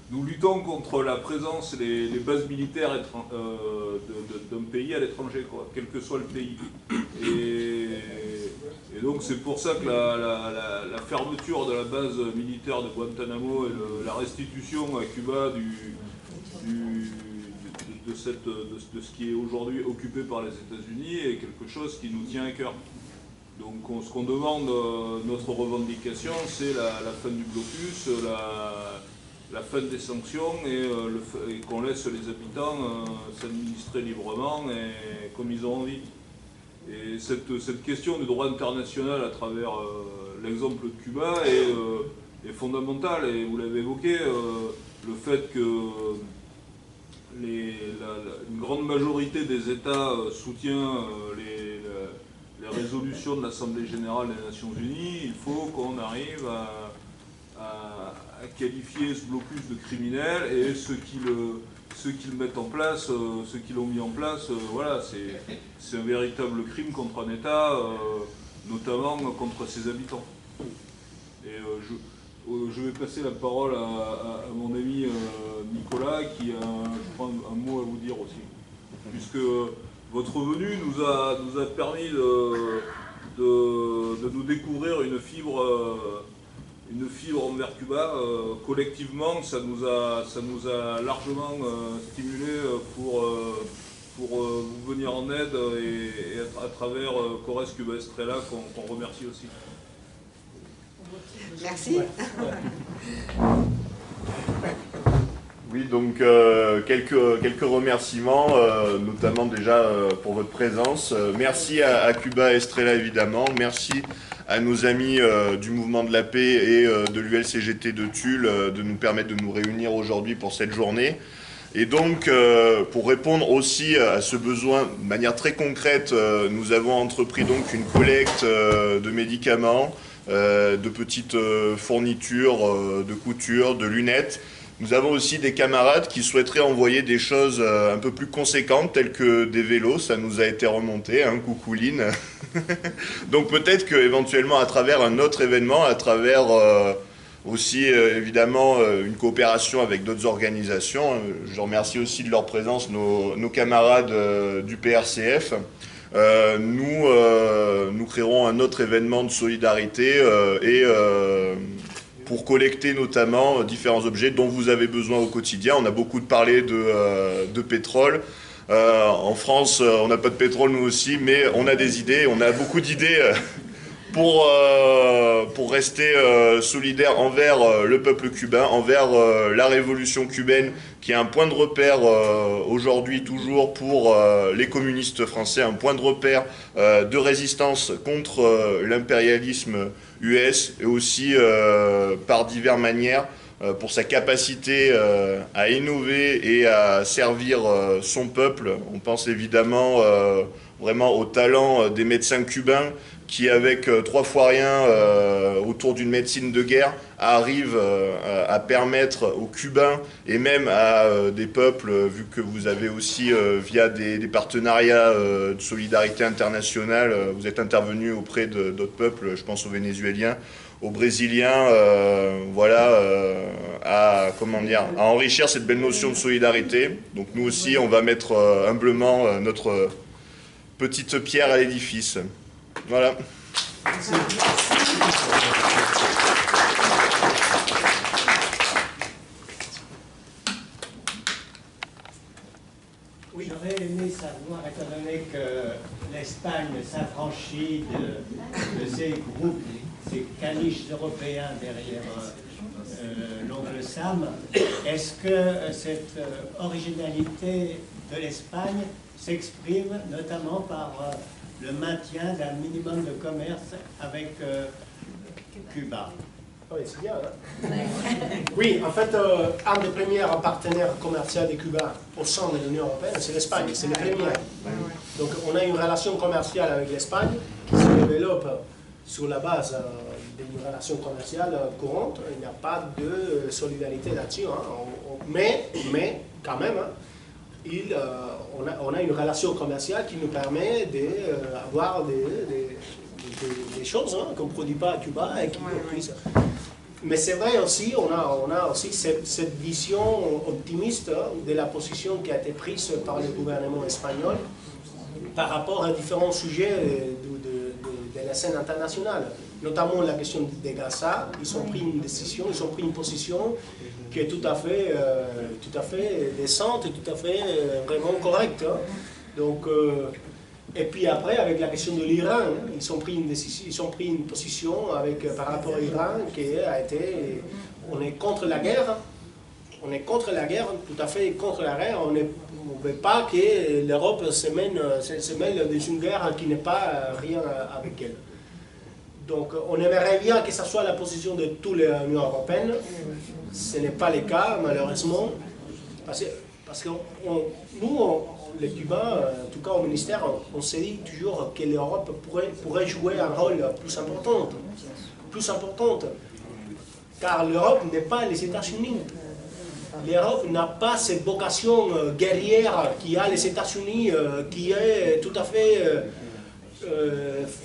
nous luttons contre la présence, les bases militaires d'un pays à l'étranger, quel que soit le pays. Et donc c'est pour ça que la fermeture de la base militaire de Guantanamo et la restitution à Cuba de ce qui est aujourd'hui occupé par les États-Unis est quelque chose qui nous tient à cœur. Donc ce qu'on demande, notre revendication, c'est la fin du blocus, la fin des sanctions et qu'on laisse les habitants s'administrer librement et comme ils ont envie. Et cette question du droit international à travers l'exemple de Cuba est fondamentale, et vous l'avez évoqué, le fait que une grande majorité des États soutient les résolutions de l'Assemblée Générale des Nations Unies, il faut qu'on arrive à qualifier ce blocus de criminel, et ceux qui le mettent en place, ceux qui l'ont mis en place, voilà, c'est un véritable crime contre un État, notamment contre ses habitants. Et je vais passer la parole à mon ami Nicolas, qui a, je crois, un mot à vous dire aussi. Puisque votre venue nous a permis de nous découvrir une fibre envers Cuba. Collectivement, ça nous a largement stimulé pour vous venir en aide, et à travers Cores Cuba Estrella, qu'on remercie aussi. Merci. Oui, donc quelques remerciements, notamment déjà pour votre présence. Merci à Cuba Estrella, évidemment. Merci à nos amis du Mouvement de la Paix et de l'ULCGT de Tulle de nous permettre de nous réunir aujourd'hui pour cette journée. Et donc, pour répondre aussi à ce besoin de manière très concrète, nous avons entrepris donc une collecte de médicaments, de petites fournitures de couture, de lunettes. Nous avons aussi des camarades qui souhaiteraient envoyer des choses un peu plus conséquentes, telles que des vélos. Ça nous a été remonté, hein, coucou Lynn. Donc peut-être qu'éventuellement, à travers un autre événement, à travers aussi évidemment une coopération avec d'autres organisations, je remercie aussi de leur présence nos camarades du PRCF, nous créerons un autre événement de solidarité pour collecter notamment différents objets dont vous avez besoin au quotidien. On a beaucoup parlé de pétrole. En France, on n'a pas de pétrole nous aussi, mais on a des idées, on a beaucoup d'idées pour rester solidaire envers le peuple cubain, envers la révolution cubaine, qui est un point de repère aujourd'hui toujours pour les communistes français, un point de repère de résistance contre l'impérialisme US, et aussi par diverses manières pour sa capacité à innover et à servir son peuple. On pense évidemment vraiment au talent des médecins cubains qui, avec 3 fois rien autour d'une médecine de guerre, arrivent à permettre aux Cubains et même à des peuples, vu que vous avez aussi, via des partenariats de solidarité internationale, vous êtes intervenus auprès d'autres peuples, je pense aux Vénézuéliens, aux Brésiliens, voilà, à enrichir cette belle notion de solidarité. Donc nous aussi, on va mettre humblement notre petite pierre à l'édifice. Voilà. Oui, j'aurais aimé savoir, étant donné que l'Espagne s'affranchit de ces groupes, ces caniches européens derrière l'oncle Sam, est-ce que cette originalité de l'Espagne s'exprime notamment par le maintien d'un minimum de commerce avec Cuba? Oui, c'est bien. Hein? Oui, en fait, un des premiers partenaires commerciaux de Cuba au sein de l'Union européenne, c'est l'Espagne. C'est le premier. Donc, on a une relation commerciale avec l'Espagne qui se développe sur la base d'une relation commerciale courante. Il n'y a pas de solidarité là-dessus. Hein. Mais, quand même, hein, on a une relation commerciale qui nous permet d'avoir des choses hein, qu'on ne produit pas à Cuba et qui puissent. Mais c'est vrai aussi, on a aussi cette vision optimiste de la position qui a été prise par le gouvernement espagnol par rapport à différents sujets de la scène internationale, notamment la question de Gaza. Ils ont pris une décision, ils ont pris une position qui est tout à fait décente et tout à fait vraiment correcte. Hein. Donc, et puis après, avec la question de l'Iran, ils ont pris une position par rapport à l'Iran qui a été... On est contre la guerre, on est contre la guerre, tout à fait contre la guerre. On ne veut pas que l'Europe se mêle dans une guerre qui n'est pas rien avec elle. Donc on aimerait bien que ce soit la position de toute l'Union européenne. Ce n'est pas le cas, malheureusement, parce que nous, les Cubains, en tout cas au ministère, on se dit toujours que l'Europe pourrait jouer un rôle plus important. Car l'Europe n'est pas les États-Unis. L'Europe n'a pas cette vocation guerrière qui a les États-Unis, qui est tout à fait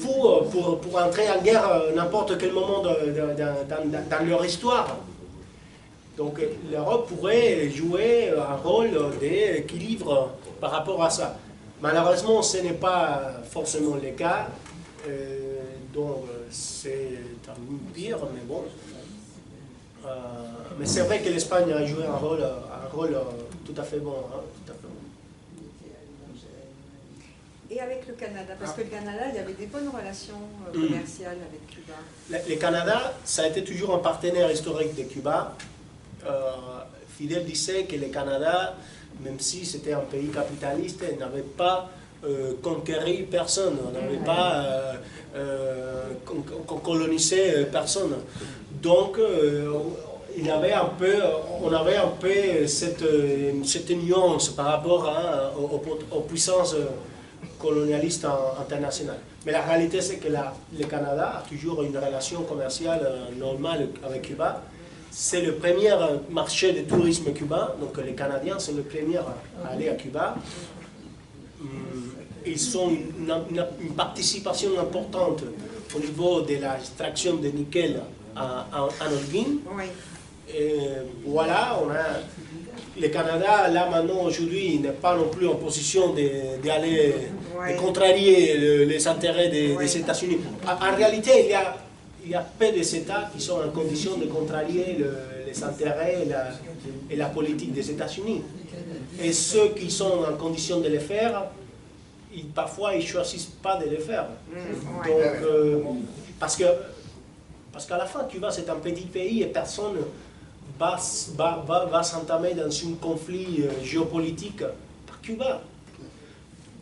fou pour entrer en guerre à n'importe quel moment dans leur histoire. Donc l'Europe pourrait jouer un rôle d'équilibre par rapport à ça. Malheureusement, ce n'est pas forcément le cas, donc c'est un pire, mais bon. Mais c'est vrai que l'Espagne a joué un rôle tout à fait bon. Hein, tout à fait bon. Et avec le Canada, parce que le Canada, il y avait des bonnes relations commerciales avec Cuba. Le Canada, ça a été toujours un partenaire historique de Cuba. Fidel disait que le Canada, même si c'était un pays capitaliste, n'avait pas conquéri personne, n'avait pas colonisé personne. Donc, on avait un peu cette nuance par rapport aux puissances colonialistes internationales. Mais la réalité, c'est que le Canada a toujours une relation commerciale normale avec Cuba. C'est le premier marché de tourisme cubain, donc les Canadiens sont les premiers à aller à Cuba. Ils ont une participation importante au niveau de l'extraction de nickel en Holguín. Oui. Et voilà, le Canada, là maintenant, aujourd'hui, n'est pas non plus en position d'aller contrarier les intérêts des États-Unis. En réalité, il y a peu d'États qui sont en condition de contrarier les intérêts et la politique des États-Unis. Et ceux qui sont en condition de le faire, parfois ils ne choisissent pas de le faire. Donc, parce qu'à la fin, Cuba c'est un petit pays et personne va s'entamer dans un conflit géopolitique par Cuba.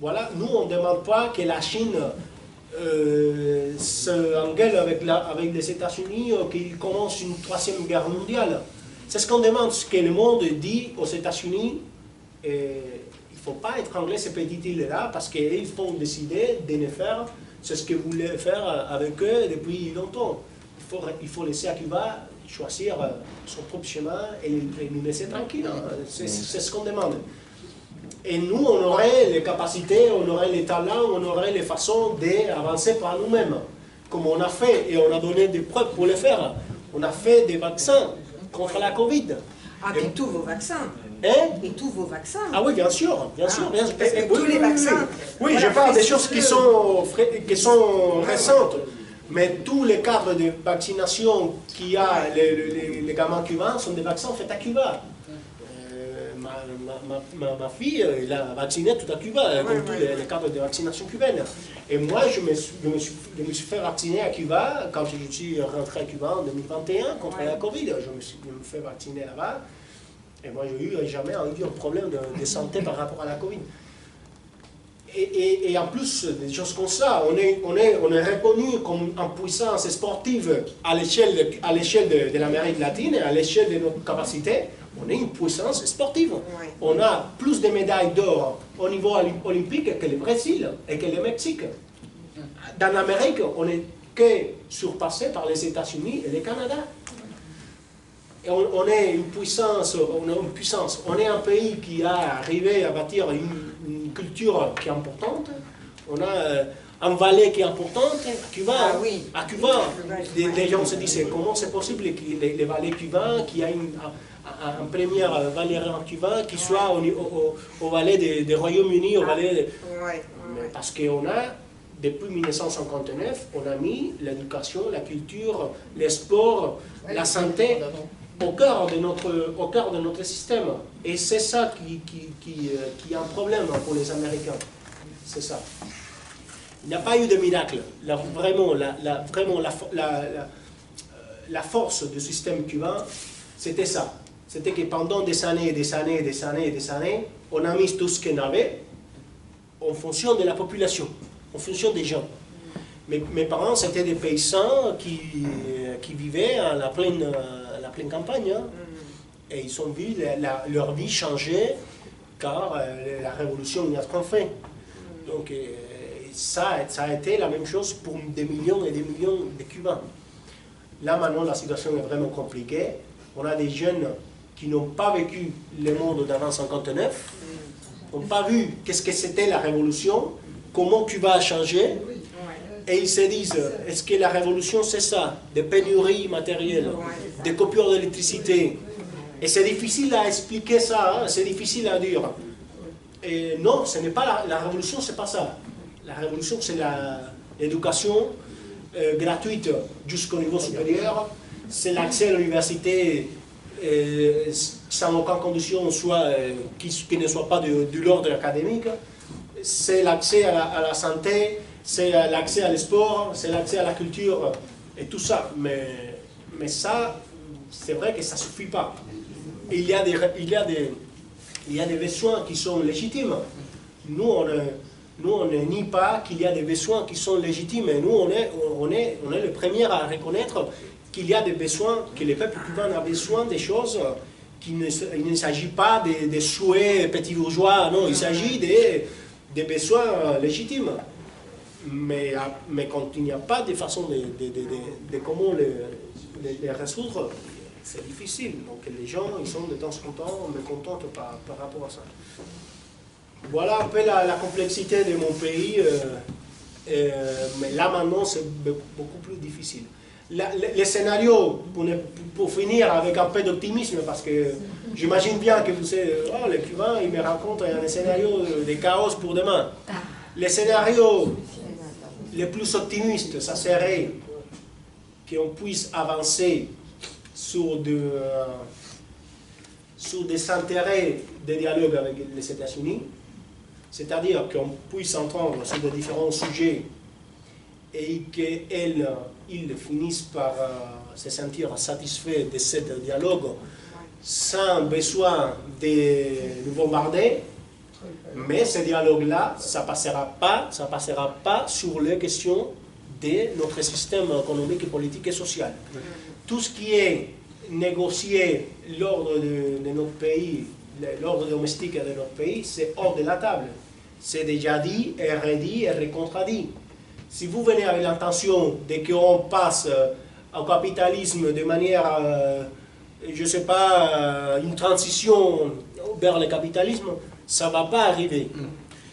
Voilà, nous on ne demande pas que la Chine s'engueule avec les États-Unis ou qu'il commence une troisième guerre mondiale. C'est ce qu'on demande, ce que le monde dit aux États-Unis. Il ne faut pas étrangler ces petites îles-là parce qu'ils vont décider de ne faire ce qu'ils voulaient faire avec eux depuis longtemps. Il faut laisser à Cuba choisir son propre chemin et nous laisser tranquilles. C'est ce qu'on demande. Et nous, on aurait les capacités, on aurait les talents, on aurait les façons d'avancer par nous-mêmes. Comme on a fait, et on a donné des preuves pour le faire. On a fait des vaccins contre la Covid. Ah, et tous vos vaccins. Et tous vos vaccins. Ah oui, bien sûr, bien sûr. Bien sûr. Parce que tous les vaccins. Oui, je parle des choses qui sont récentes. Mais tous les cadres de vaccination qu'il y a les gamins cubains sont des vaccins faits à Cuba. ma fille, il a vacciné tout à Cuba, comme tous les cadres de vaccination cubaine. Et moi, je me suis fait vacciner à Cuba quand je suis rentré à Cuba en 2021 contre la Covid. Je me suis fait vacciner là-bas. Et moi, je n'ai jamais eu un problème de santé par rapport à la Covid. Et en plus, des choses comme ça, on est reconnu comme en puissance sportive à l'échelle de l'Amérique latine, à l'échelle de notre capacité. On est une puissance sportive. On a plus de médailles d'or au niveau olympique que le Brésil et que le Mexique. Dans l'Amérique, on n'est que surpassé par les États-Unis et le Canada. Et on est une puissance, on est un pays qui a arrivé à bâtir une culture qui est importante. On a un Valais qui est importante. À Cuba, les gens se disent comment c'est possible que les Valais cubains, qu'il y a un premier Valérien cubain qui soit au Valais des Royaumes-Unis, au Valais parce qu'on a, depuis 1959, on a mis l'éducation, la culture, les sports, la santé au cœur de notre système. Et c'est ça qui est un problème pour les Américains. C'est ça. Il n'y a pas eu de miracle. Vraiment, la force du système cubain, c'était ça. C'était que pendant des années, on a mis tout ce qu'on avait en fonction de la population, en fonction des gens. Mes parents, c'était des paysans qui vivaient à la pleine campagne. Hein. Et ils ont vu leur vie changer car la révolution y a trop fait. Donc ça a été la même chose pour des millions et des millions de Cubains. Là maintenant la situation est vraiment compliquée. On a des jeunes qui n'ont pas vécu le monde d'avant 1959, n'ont pas vu qu'est-ce que c'était la révolution, comment Cuba a changé. Et ils se disent, est-ce que la révolution c'est ça? Des pénuries matérielles, des coupures d'électricité. Et c'est difficile à expliquer ça, hein? C'est difficile à dire. Et non, ce n'est pas la révolution, c'est pas ça. La révolution c'est l'éducation gratuite jusqu'au niveau supérieur, c'est l'accès à l'université sans aucune condition qui ne soit pas de l'ordre académique, c'est l'accès à la santé, c'est l'accès à l'esport, c'est l'accès à la culture et tout ça. Mais ça, c'est vrai que ça ne suffit pas. Il y a des besoins qui sont légitimes. Nous, on ne nie pas qu'il y a des besoins qui sont légitimes. Et nous, on est les premiers à reconnaître qu'il y a des besoins, que le peuple cubain a besoin des choses, il ne s'agit pas des souhaits petits bourgeois, non, il s'agit des besoins légitimes. Mais quand il n'y a pas de façon de comment les résoudre, c'est difficile. Donc les gens, ils sont de temps en temps mécontents par rapport à ça. Voilà un peu la complexité de mon pays, mais là maintenant c'est beaucoup plus difficile. Les scénarios, pour finir avec un peu d'optimisme, parce que j'imagine bien que vous savez, les Cubains, ils me racontent un scénario de chaos pour demain. Les scénarios les plus optimistes, ça serait qu'on puisse avancer sur des intérêts de dialogue avec les États-Unis, c'est-à-dire qu'on puisse entendre sur des différents sujets et qu'ils finissent par se sentir satisfaits de ce dialogue sans besoin de nous bombarder. Mais ce dialogue-là, ça passera pas sur les questions de notre système économique, politique et social. Tout ce qui est négocié l'ordre de notre pays, l'ordre domestique de notre pays, c'est hors de la table. C'est déjà dit, et redit, et recontradit. Si vous venez avec l'intention de qu'on passe au capitalisme de manière, je ne sais pas, une transition vers le capitalisme, ça ne va pas arriver.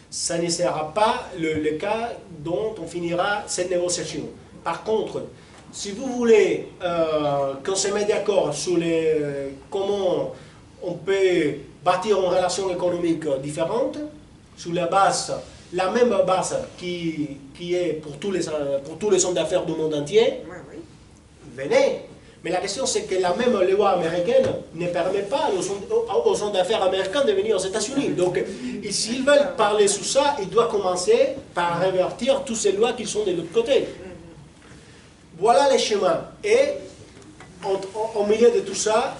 Ça ne sera pas le cas dont on finira cette négociation. Par contre, si vous voulez qu'on se mette d'accord sur comment on peut bâtir une relation économique différente, sur la même base qui est pour tous les hommes d'affaires du monde entier, venez. Mais la question, c'est que la même loi américaine ne permet pas aux hommes d'affaires américains de venir aux États-Unis. Donc, s'ils veulent parler sur ça, ils doivent commencer par révertir toutes ces lois qui sont de l'autre côté. Voilà les schémas. Et au milieu de tout ça,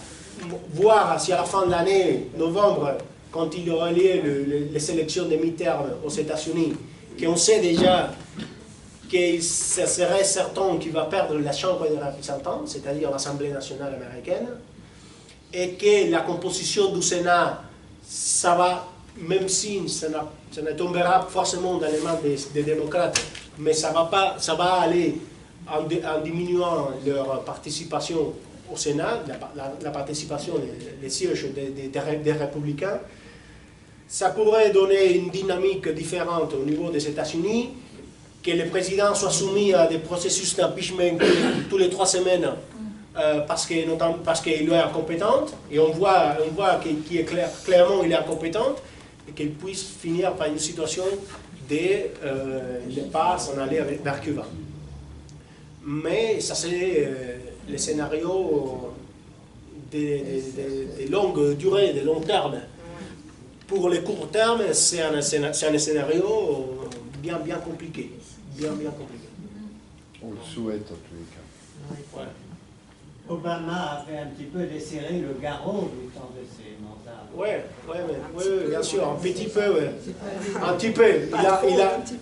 voir si à la fin de l'année, novembre, quand il y aura lieu les élections de mi-terme aux États-Unis, qu'on sait déjà que ce serait certain qu'il va perdre la Chambre des représentants, c'est-à-dire l'Assemblée nationale américaine, et que la composition du Sénat, ça va, même si ça ne tombera forcément dans les mains des démocrates, mais ça va aller en diminuant leur participation au Sénat, la participation des sièges des républicains. Ça pourrait donner une dynamique différente au niveau des États-Unis, que le président soit soumis à des processus d'impeachment tous les 3 semaines parce qu'il est incompétent, et on voit qu'il est clairement il est incompétent, et qu'il puisse finir par une situation de ne pas s'en aller vers Cuba. Mais ça c'est le scénario de longue durée, de long terme. Pour le court terme, c'est un scénario bien compliqué. Bien compliqué. On le souhaite en tous les cas. Ouais. Obama avait un petit peu desserré le garrot du temps de ses mandats. Oui, bien sûr, un petit peu. Ouais. Un petit peu.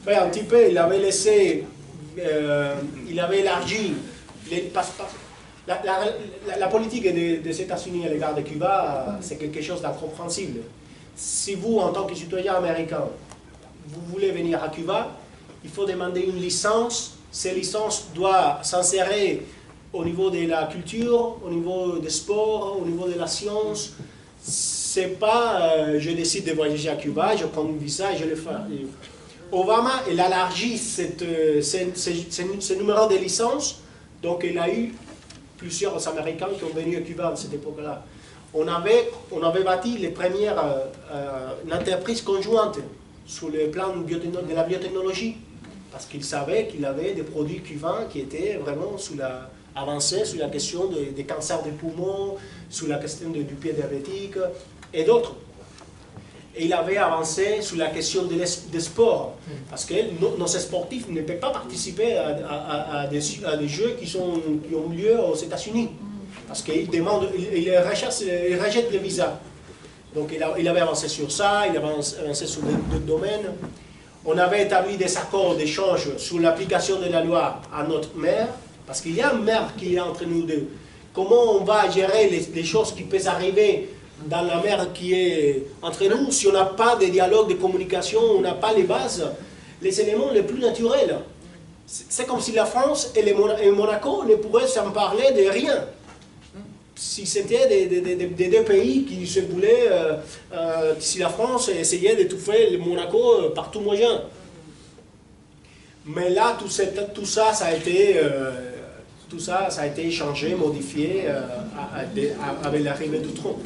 Un petit peu. Il avait laissé, il avait élargi. La politique des États-Unis à l'égard de Cuba, c'est quelque chose d'incompréhensible. Si vous, en tant que citoyen américain, vous voulez venir à Cuba, il faut demander une licence. Ces licences doivent s'insérer au niveau de la culture, au niveau des sports, au niveau de la science. C'est pas je décide de voyager à Cuba, je prends un visa et je le fais. Obama, il a élargi ce numéro de licence, donc il a eu plusieurs Américains qui ont venu à Cuba à cette époque-là. On avait bâti les premières entreprises conjointes sur le plan de la biotechnologie, parce qu'il savait qu'il avait des produits cubains qui étaient vraiment avancés sur la question des cancers des poumons, sur la question du pied diabétique et d'autres. Et il avait avancé sur la question des sports, parce que nos sportifs ne peuvent pas participer à des jeux qui ont lieu aux États-Unis, parce qu'ils rejettent les visas. Donc il avait avancé sur ça, il avait avancé sur d'autres domaines. On avait établi des accords d'échange sur l'application de la loi à notre maire, parce qu'il y a un maire qui est entre nous deux. Comment on va gérer les choses qui peuvent arriver dans la mer qui est entre nous si on n'a pas de dialogue, de communication, on n'a pas les bases, les éléments les plus naturels. C'est comme si la France et Monaco ne pourraient s'en parler de rien. Si c'était des deux pays qui se voulaient, si la France essayait d'étouffer le Monaco par tout moyen. Mais là, tout ça, ça a été changé, modifié avec l'arrivée du Trump.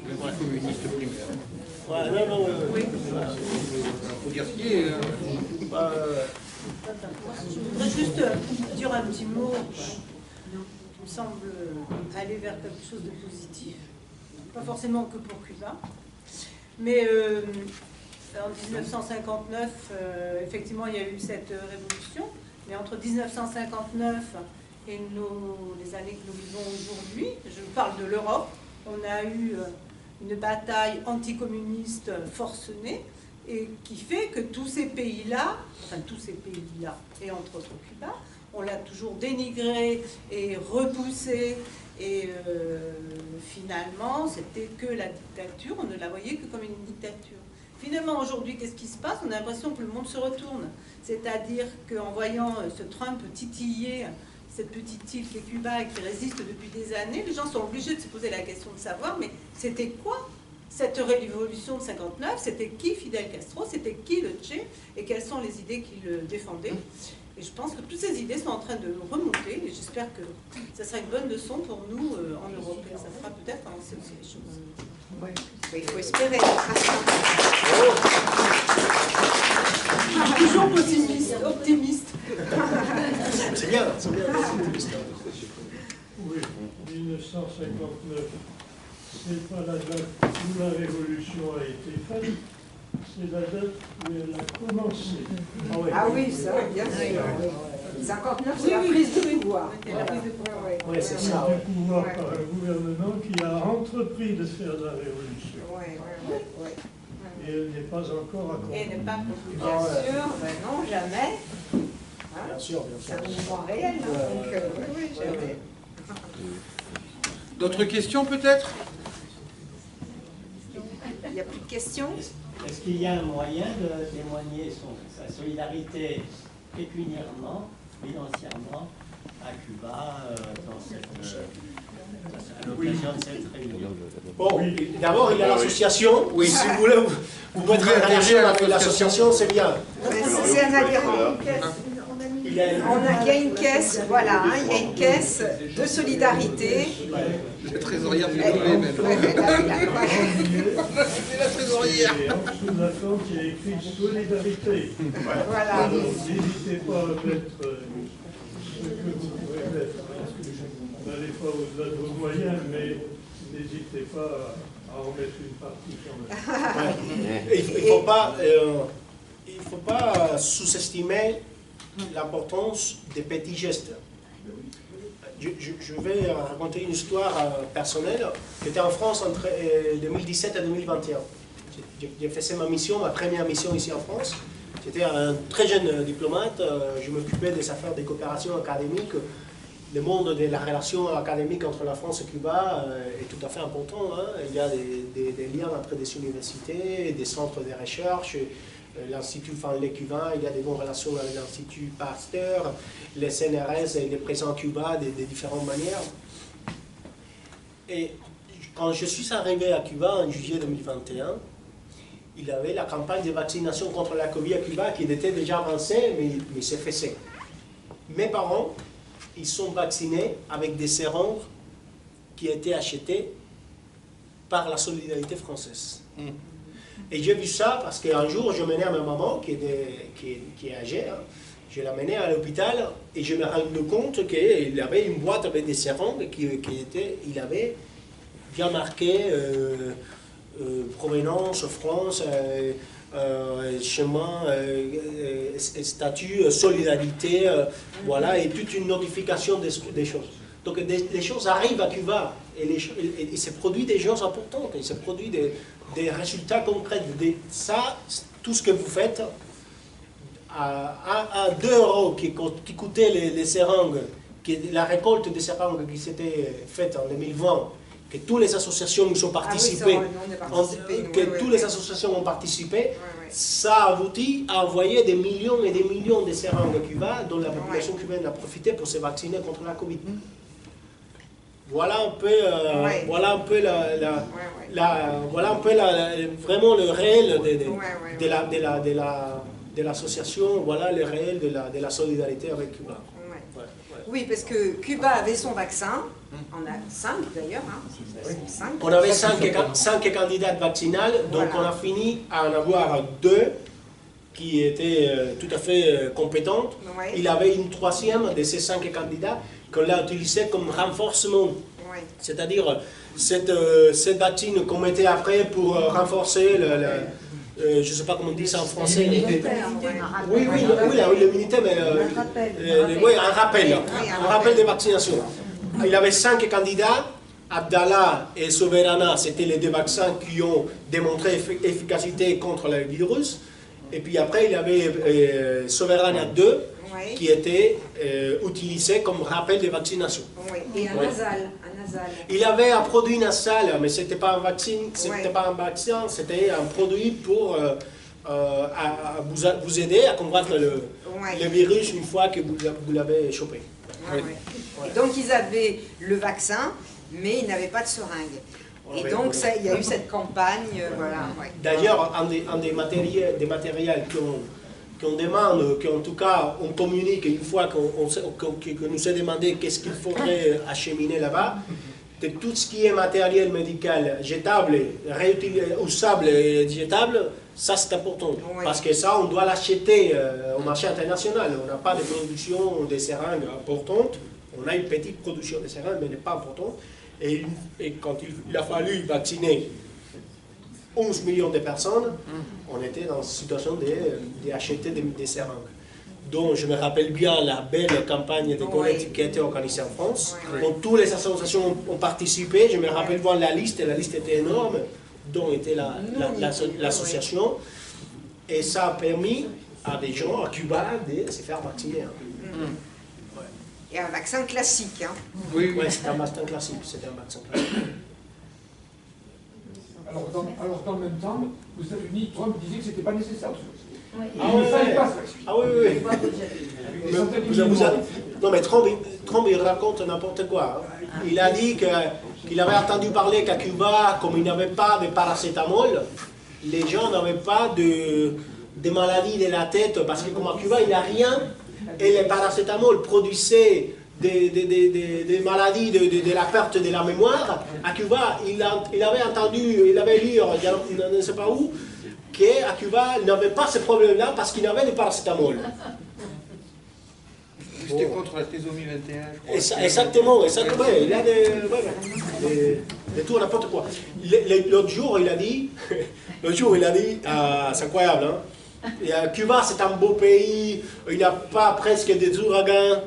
Le communiste primaire. Ouais, non, oui. Faut dire ce qui est. Je voudrais juste dire un petit mot qui me semble aller vers quelque chose de positif. Pas forcément que pour Cuba. Mais en 1959, effectivement, il y a eu cette révolution. Mais entre 1959 et les années que nous vivons aujourd'hui, je parle de l'Europe, on a eu une bataille anticommuniste forcenée, et qui fait que tous ces pays-là, et entre autres Cuba, on l'a toujours dénigré et repoussé, et finalement, c'était que la dictature, on ne la voyait que comme une dictature. Finalement, aujourd'hui, qu'est-ce qui se passe? On a l'impression que le monde se retourne. C'est-à-dire qu'en voyant ce Trump titiller cette petite île qui est Cuba et qui résiste depuis des années, les gens sont obligés de se poser la question de savoir, mais c'était quoi cette révolution de 59? C'était qui Fidel Castro? C'était qui le Che? Et quelles sont les idées qu'il défendait? Et je pense que toutes ces idées sont en train de remonter, et j'espère que ça sera une bonne leçon pour nous en Europe. Et ça fera peut-être avancer aussi les choses. Oui, il faut espérer. Toujours optimiste. C'est bien, c'est bien. Oui, 1959, c'est pas la date où la révolution a été faite, c'est la date où elle a commencé. Ah oui, ça, bien sûr. 59, c'est la prise de pouvoir. Oui, c'est ça. Du pouvoir par un gouvernement qui a entrepris de faire de la révolution. Et elle n'est pas encore accomplie. Et n'est pas Bien sûr, ben non, jamais. Hein? Bien sûr. C'est un mouvement réel, hein, donc oui, jamais. D'autres questions peut-être? Il n'y a plus de questions? Est-ce qu'il y a un moyen de témoigner sa solidarité pécuniairement, financièrement, à Cuba, à l'occasion de cette réunion? Bon, d'abord, il y a l'association. Oui, si vous voulez vous mettre en relation avec l'association, c'est bien. C'est un adhérent. Il y a une caisse, voilà, hein, il y a une caisse de solidarité. La trésorière fait tomber même. C'est la trésorière. Et en dessous de la forme, il y a écrit solidarité. Voilà. N'hésitez pas à mettre ce que vous pouvez mettre. N'allez pas au-delà de vos moyens, mais n'hésitez pas à en mettre une partie quand même. Il ne faut pas sous-estimer l'importance des petits gestes. Je vais raconter une histoire personnelle. J'étais en France entre 2017 et 2021. J'ai fait ma mission, ma première mission ici en France. J'étais un très jeune diplomate. Je m'occupais des affaires des coopérations académiques. Le monde de la relation académique entre la France et Cuba est tout à fait important. Hein. Il y a des liens entre des universités, des centres de recherche, l'Institut Fanley cubain, il y a des bonnes relations avec l'Institut Pasteur, les CNRS, il est présent à Cuba de différentes manières. Et quand je suis arrivé à Cuba en juillet 2021, il y avait la campagne de vaccination contre la Covid à Cuba qui était déjà avancée, mais c'est fait. Mes parents, ils sont vaccinés avec des seringues qui étaient achetées par la solidarité française. Et j'ai vu ça parce qu'un jour, je menais à ma maman, qui est âgée, hein, je la menais à l'hôpital et je me rendais compte qu'il avait une boîte avec des seringues il avait bien marqué provenance, France, chemin, statut, solidarité, voilà, et toute une notification des choses. Donc les choses arrivent à Cuba et se produisent des choses importantes, il se produit des résultats concrets. Ça, tout ce que vous faites, à 2 € qui coûtaient les seringues, la récolte des seringues qui s'était faite en 2020, que toutes les associations ont participé, les associations ont participé, ça aboutit à envoyer des millions et des millions de seringues à Cuba, dont la population cubaine a profité pour se vacciner contre la Covid. Voilà un peu, vraiment le réel de l'association, voilà le réel de la solidarité avec Cuba. Oui, parce que Cuba avait son vaccin, on a 5 d'ailleurs, hein. 5. On avait 5 candidats vaccinales, donc on a fini à en avoir 2 qui étaient tout à fait compétentes. Il y avait une 3e de ces 5 candidats qu'on a utilisé comme renforcement. C'est-à-dire cette vaccine qu'on mettait après pour renforcer je ne sais pas comment on dit ça en français. Oui, l'immunité, mais un rappel de vaccination. Il avait 5 candidats. Abdallah et Soberana, c'était les 2 vaccins qui ont démontré efficacité contre le virus. Et puis après, il y avait Soberana 2 qui était utilisé comme rappel de vaccination. Et un nasal. Il avait un produit nasal, mais ce n'était pas un vaccin, c'était un produit pour vous aider à combattre le virus une fois que vous l'avez chopé. Donc ils avaient le vaccin, mais ils n'avaient pas de seringue. Et donc il y a eu cette campagne. D'ailleurs, un des matériels qu'on demande, qu'en tout cas on communique une fois que nous a demandé qu'est-ce qu'il faudrait acheminer là-bas, de tout ce qui est matériel médical jetable, réutilisable et jetable, ça c'est important. Parce que ça, on doit l'acheter au marché international. On n'a pas de production de seringues importantes. On a une petite production de seringues, mais elle n'est pas importante. Et quand il a fallu vacciner 11 millions de personnes, on était dans une situation d'acheter des seringues. Donc je me rappelle bien la belle campagne de collecte qui a été organisée en France, dont toutes les associations ont participé. Je me rappelle voir la liste, et la liste était énorme, dont était l'association. Et ça a permis à des gens à Cuba de se faire vacciner. Et un vaccin classique. Hein. Oui, c'est un vaccin classique. Alors dans le même temps, aux États-Unis, Trump disait que ce n'était pas nécessaire. Oui. Non mais Trump il raconte n'importe quoi. Hein. Il a dit qu'il avait entendu parler qu'à Cuba, comme il n'avait pas de paracétamol, les gens n'avaient pas de maladies de la tête, parce que comme à Cuba il n'y a rien, et le paracétamol produisait des maladies de la perte de la mémoire. À Cuba, il avait entendu, il avait lu, je ne sais pas où, qu'à Cuba, il n'avait pas ce problème-là parce qu'il avait du paracétamol. C'était contre la trisomie 21, Exactement. Il a des tout n'importe quoi. L'autre jour, il a dit, c'est incroyable, hein? Et Cuba, c'est un beau pays, il n'y a pas presque des ouragans.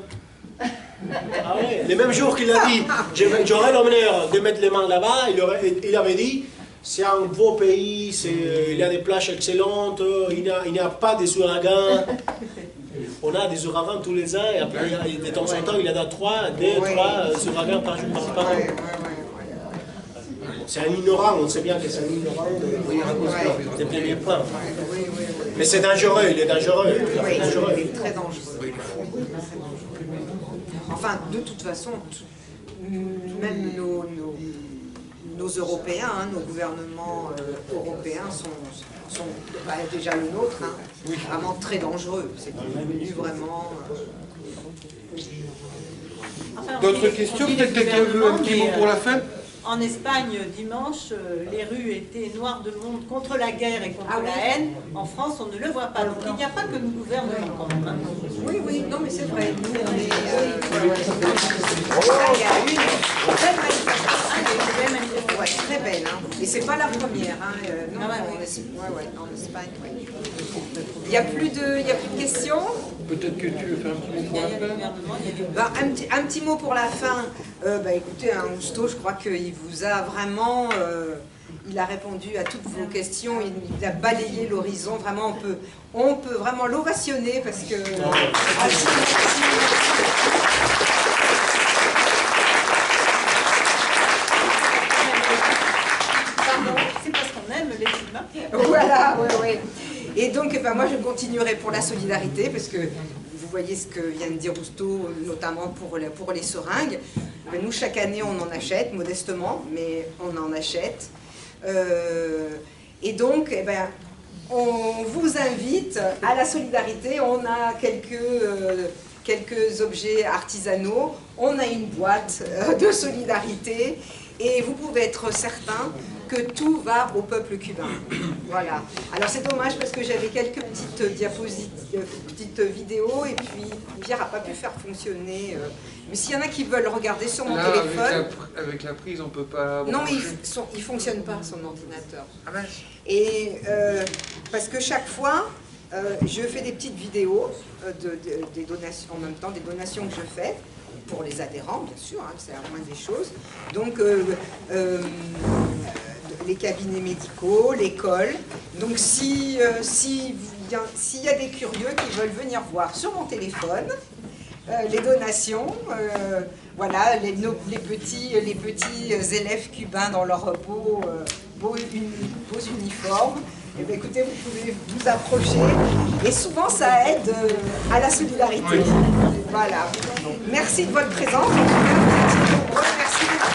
Ah ouais. Le même jour qu'il a dit, j'aurais l'honneur de mettre les mains là-bas, il avait dit, c'est un beau pays, il y a des plages excellentes, il n'y a pas des ouragans. On a des ouragans tous les ans, et après, de temps en temps, il y en a trois ouragans par an. C'est un ignorant, on sait bien que c'est un ignorant des premiers plans. Mais c'est dangereux, il est dangereux. Oui, il est très dangereux. Enfin, de toute façon, même nos Européens, hein, nos gouvernements européens sont déjà le nôtre, hein, vraiment très dangereux. C'est devenu vraiment... D'autres questions? Peut-être quelqu'un veut un petit mot pour la fin? En Espagne, dimanche, les rues étaient noires de monde contre la guerre et contre la haine. En France, on ne le voit pas. Donc il n'y a pas que le gouvernement quand même. Oui, non mais c'est vrai. Nous, on est... il y a une belle manifestation. Très belle. Hein. Et c'est pas la première. Hein. Non, en Espagne. Il n'y a plus de questions? Peut-être que tu veux faire un petit mot pour la fin? Un petit mot pour la fin. Écoutez, Augusto, je crois qu'il vous a vraiment... il a répondu à toutes vos questions, il a balayé l'horizon. Vraiment, on peut vraiment l'ovationner parce que... C'est parce qu'on aime les humains. Voilà, oui. Et donc, moi, je continuerai pour la solidarité, parce que vous voyez ce que vient de dire Augusto, notamment pour les seringues. Nous, chaque année, on en achète, modestement, mais on en achète. Et donc, on vous invite à la solidarité. On a quelques objets artisanaux. On a une boîte de solidarité. Et vous pouvez être certain que tout va au peuple cubain. Voilà. Alors c'est dommage parce que j'avais quelques petites diapositives, petites vidéos, et puis Pierre n'a pas pu faire fonctionner. Mais s'il y en a qui veulent regarder sur mon téléphone... Avec la prise, on peut pas... Non, mais il ne fonctionne pas, son ordinateur. Et parce que chaque fois, je fais des petites vidéos des donations, en même temps des donations que je fais, pour les adhérents, bien sûr, hein, c'est la moindre des choses. Donc, les cabinets médicaux, l'école. Donc, s'il y a des curieux qui veulent venir voir sur mon téléphone les donations, voilà, les petits élèves cubains dans leurs beaux uniformes, eh bien, écoutez, vous pouvez vous approcher et souvent ça aide à la solidarité. Oui. Voilà. Merci de votre présence. Merci beaucoup.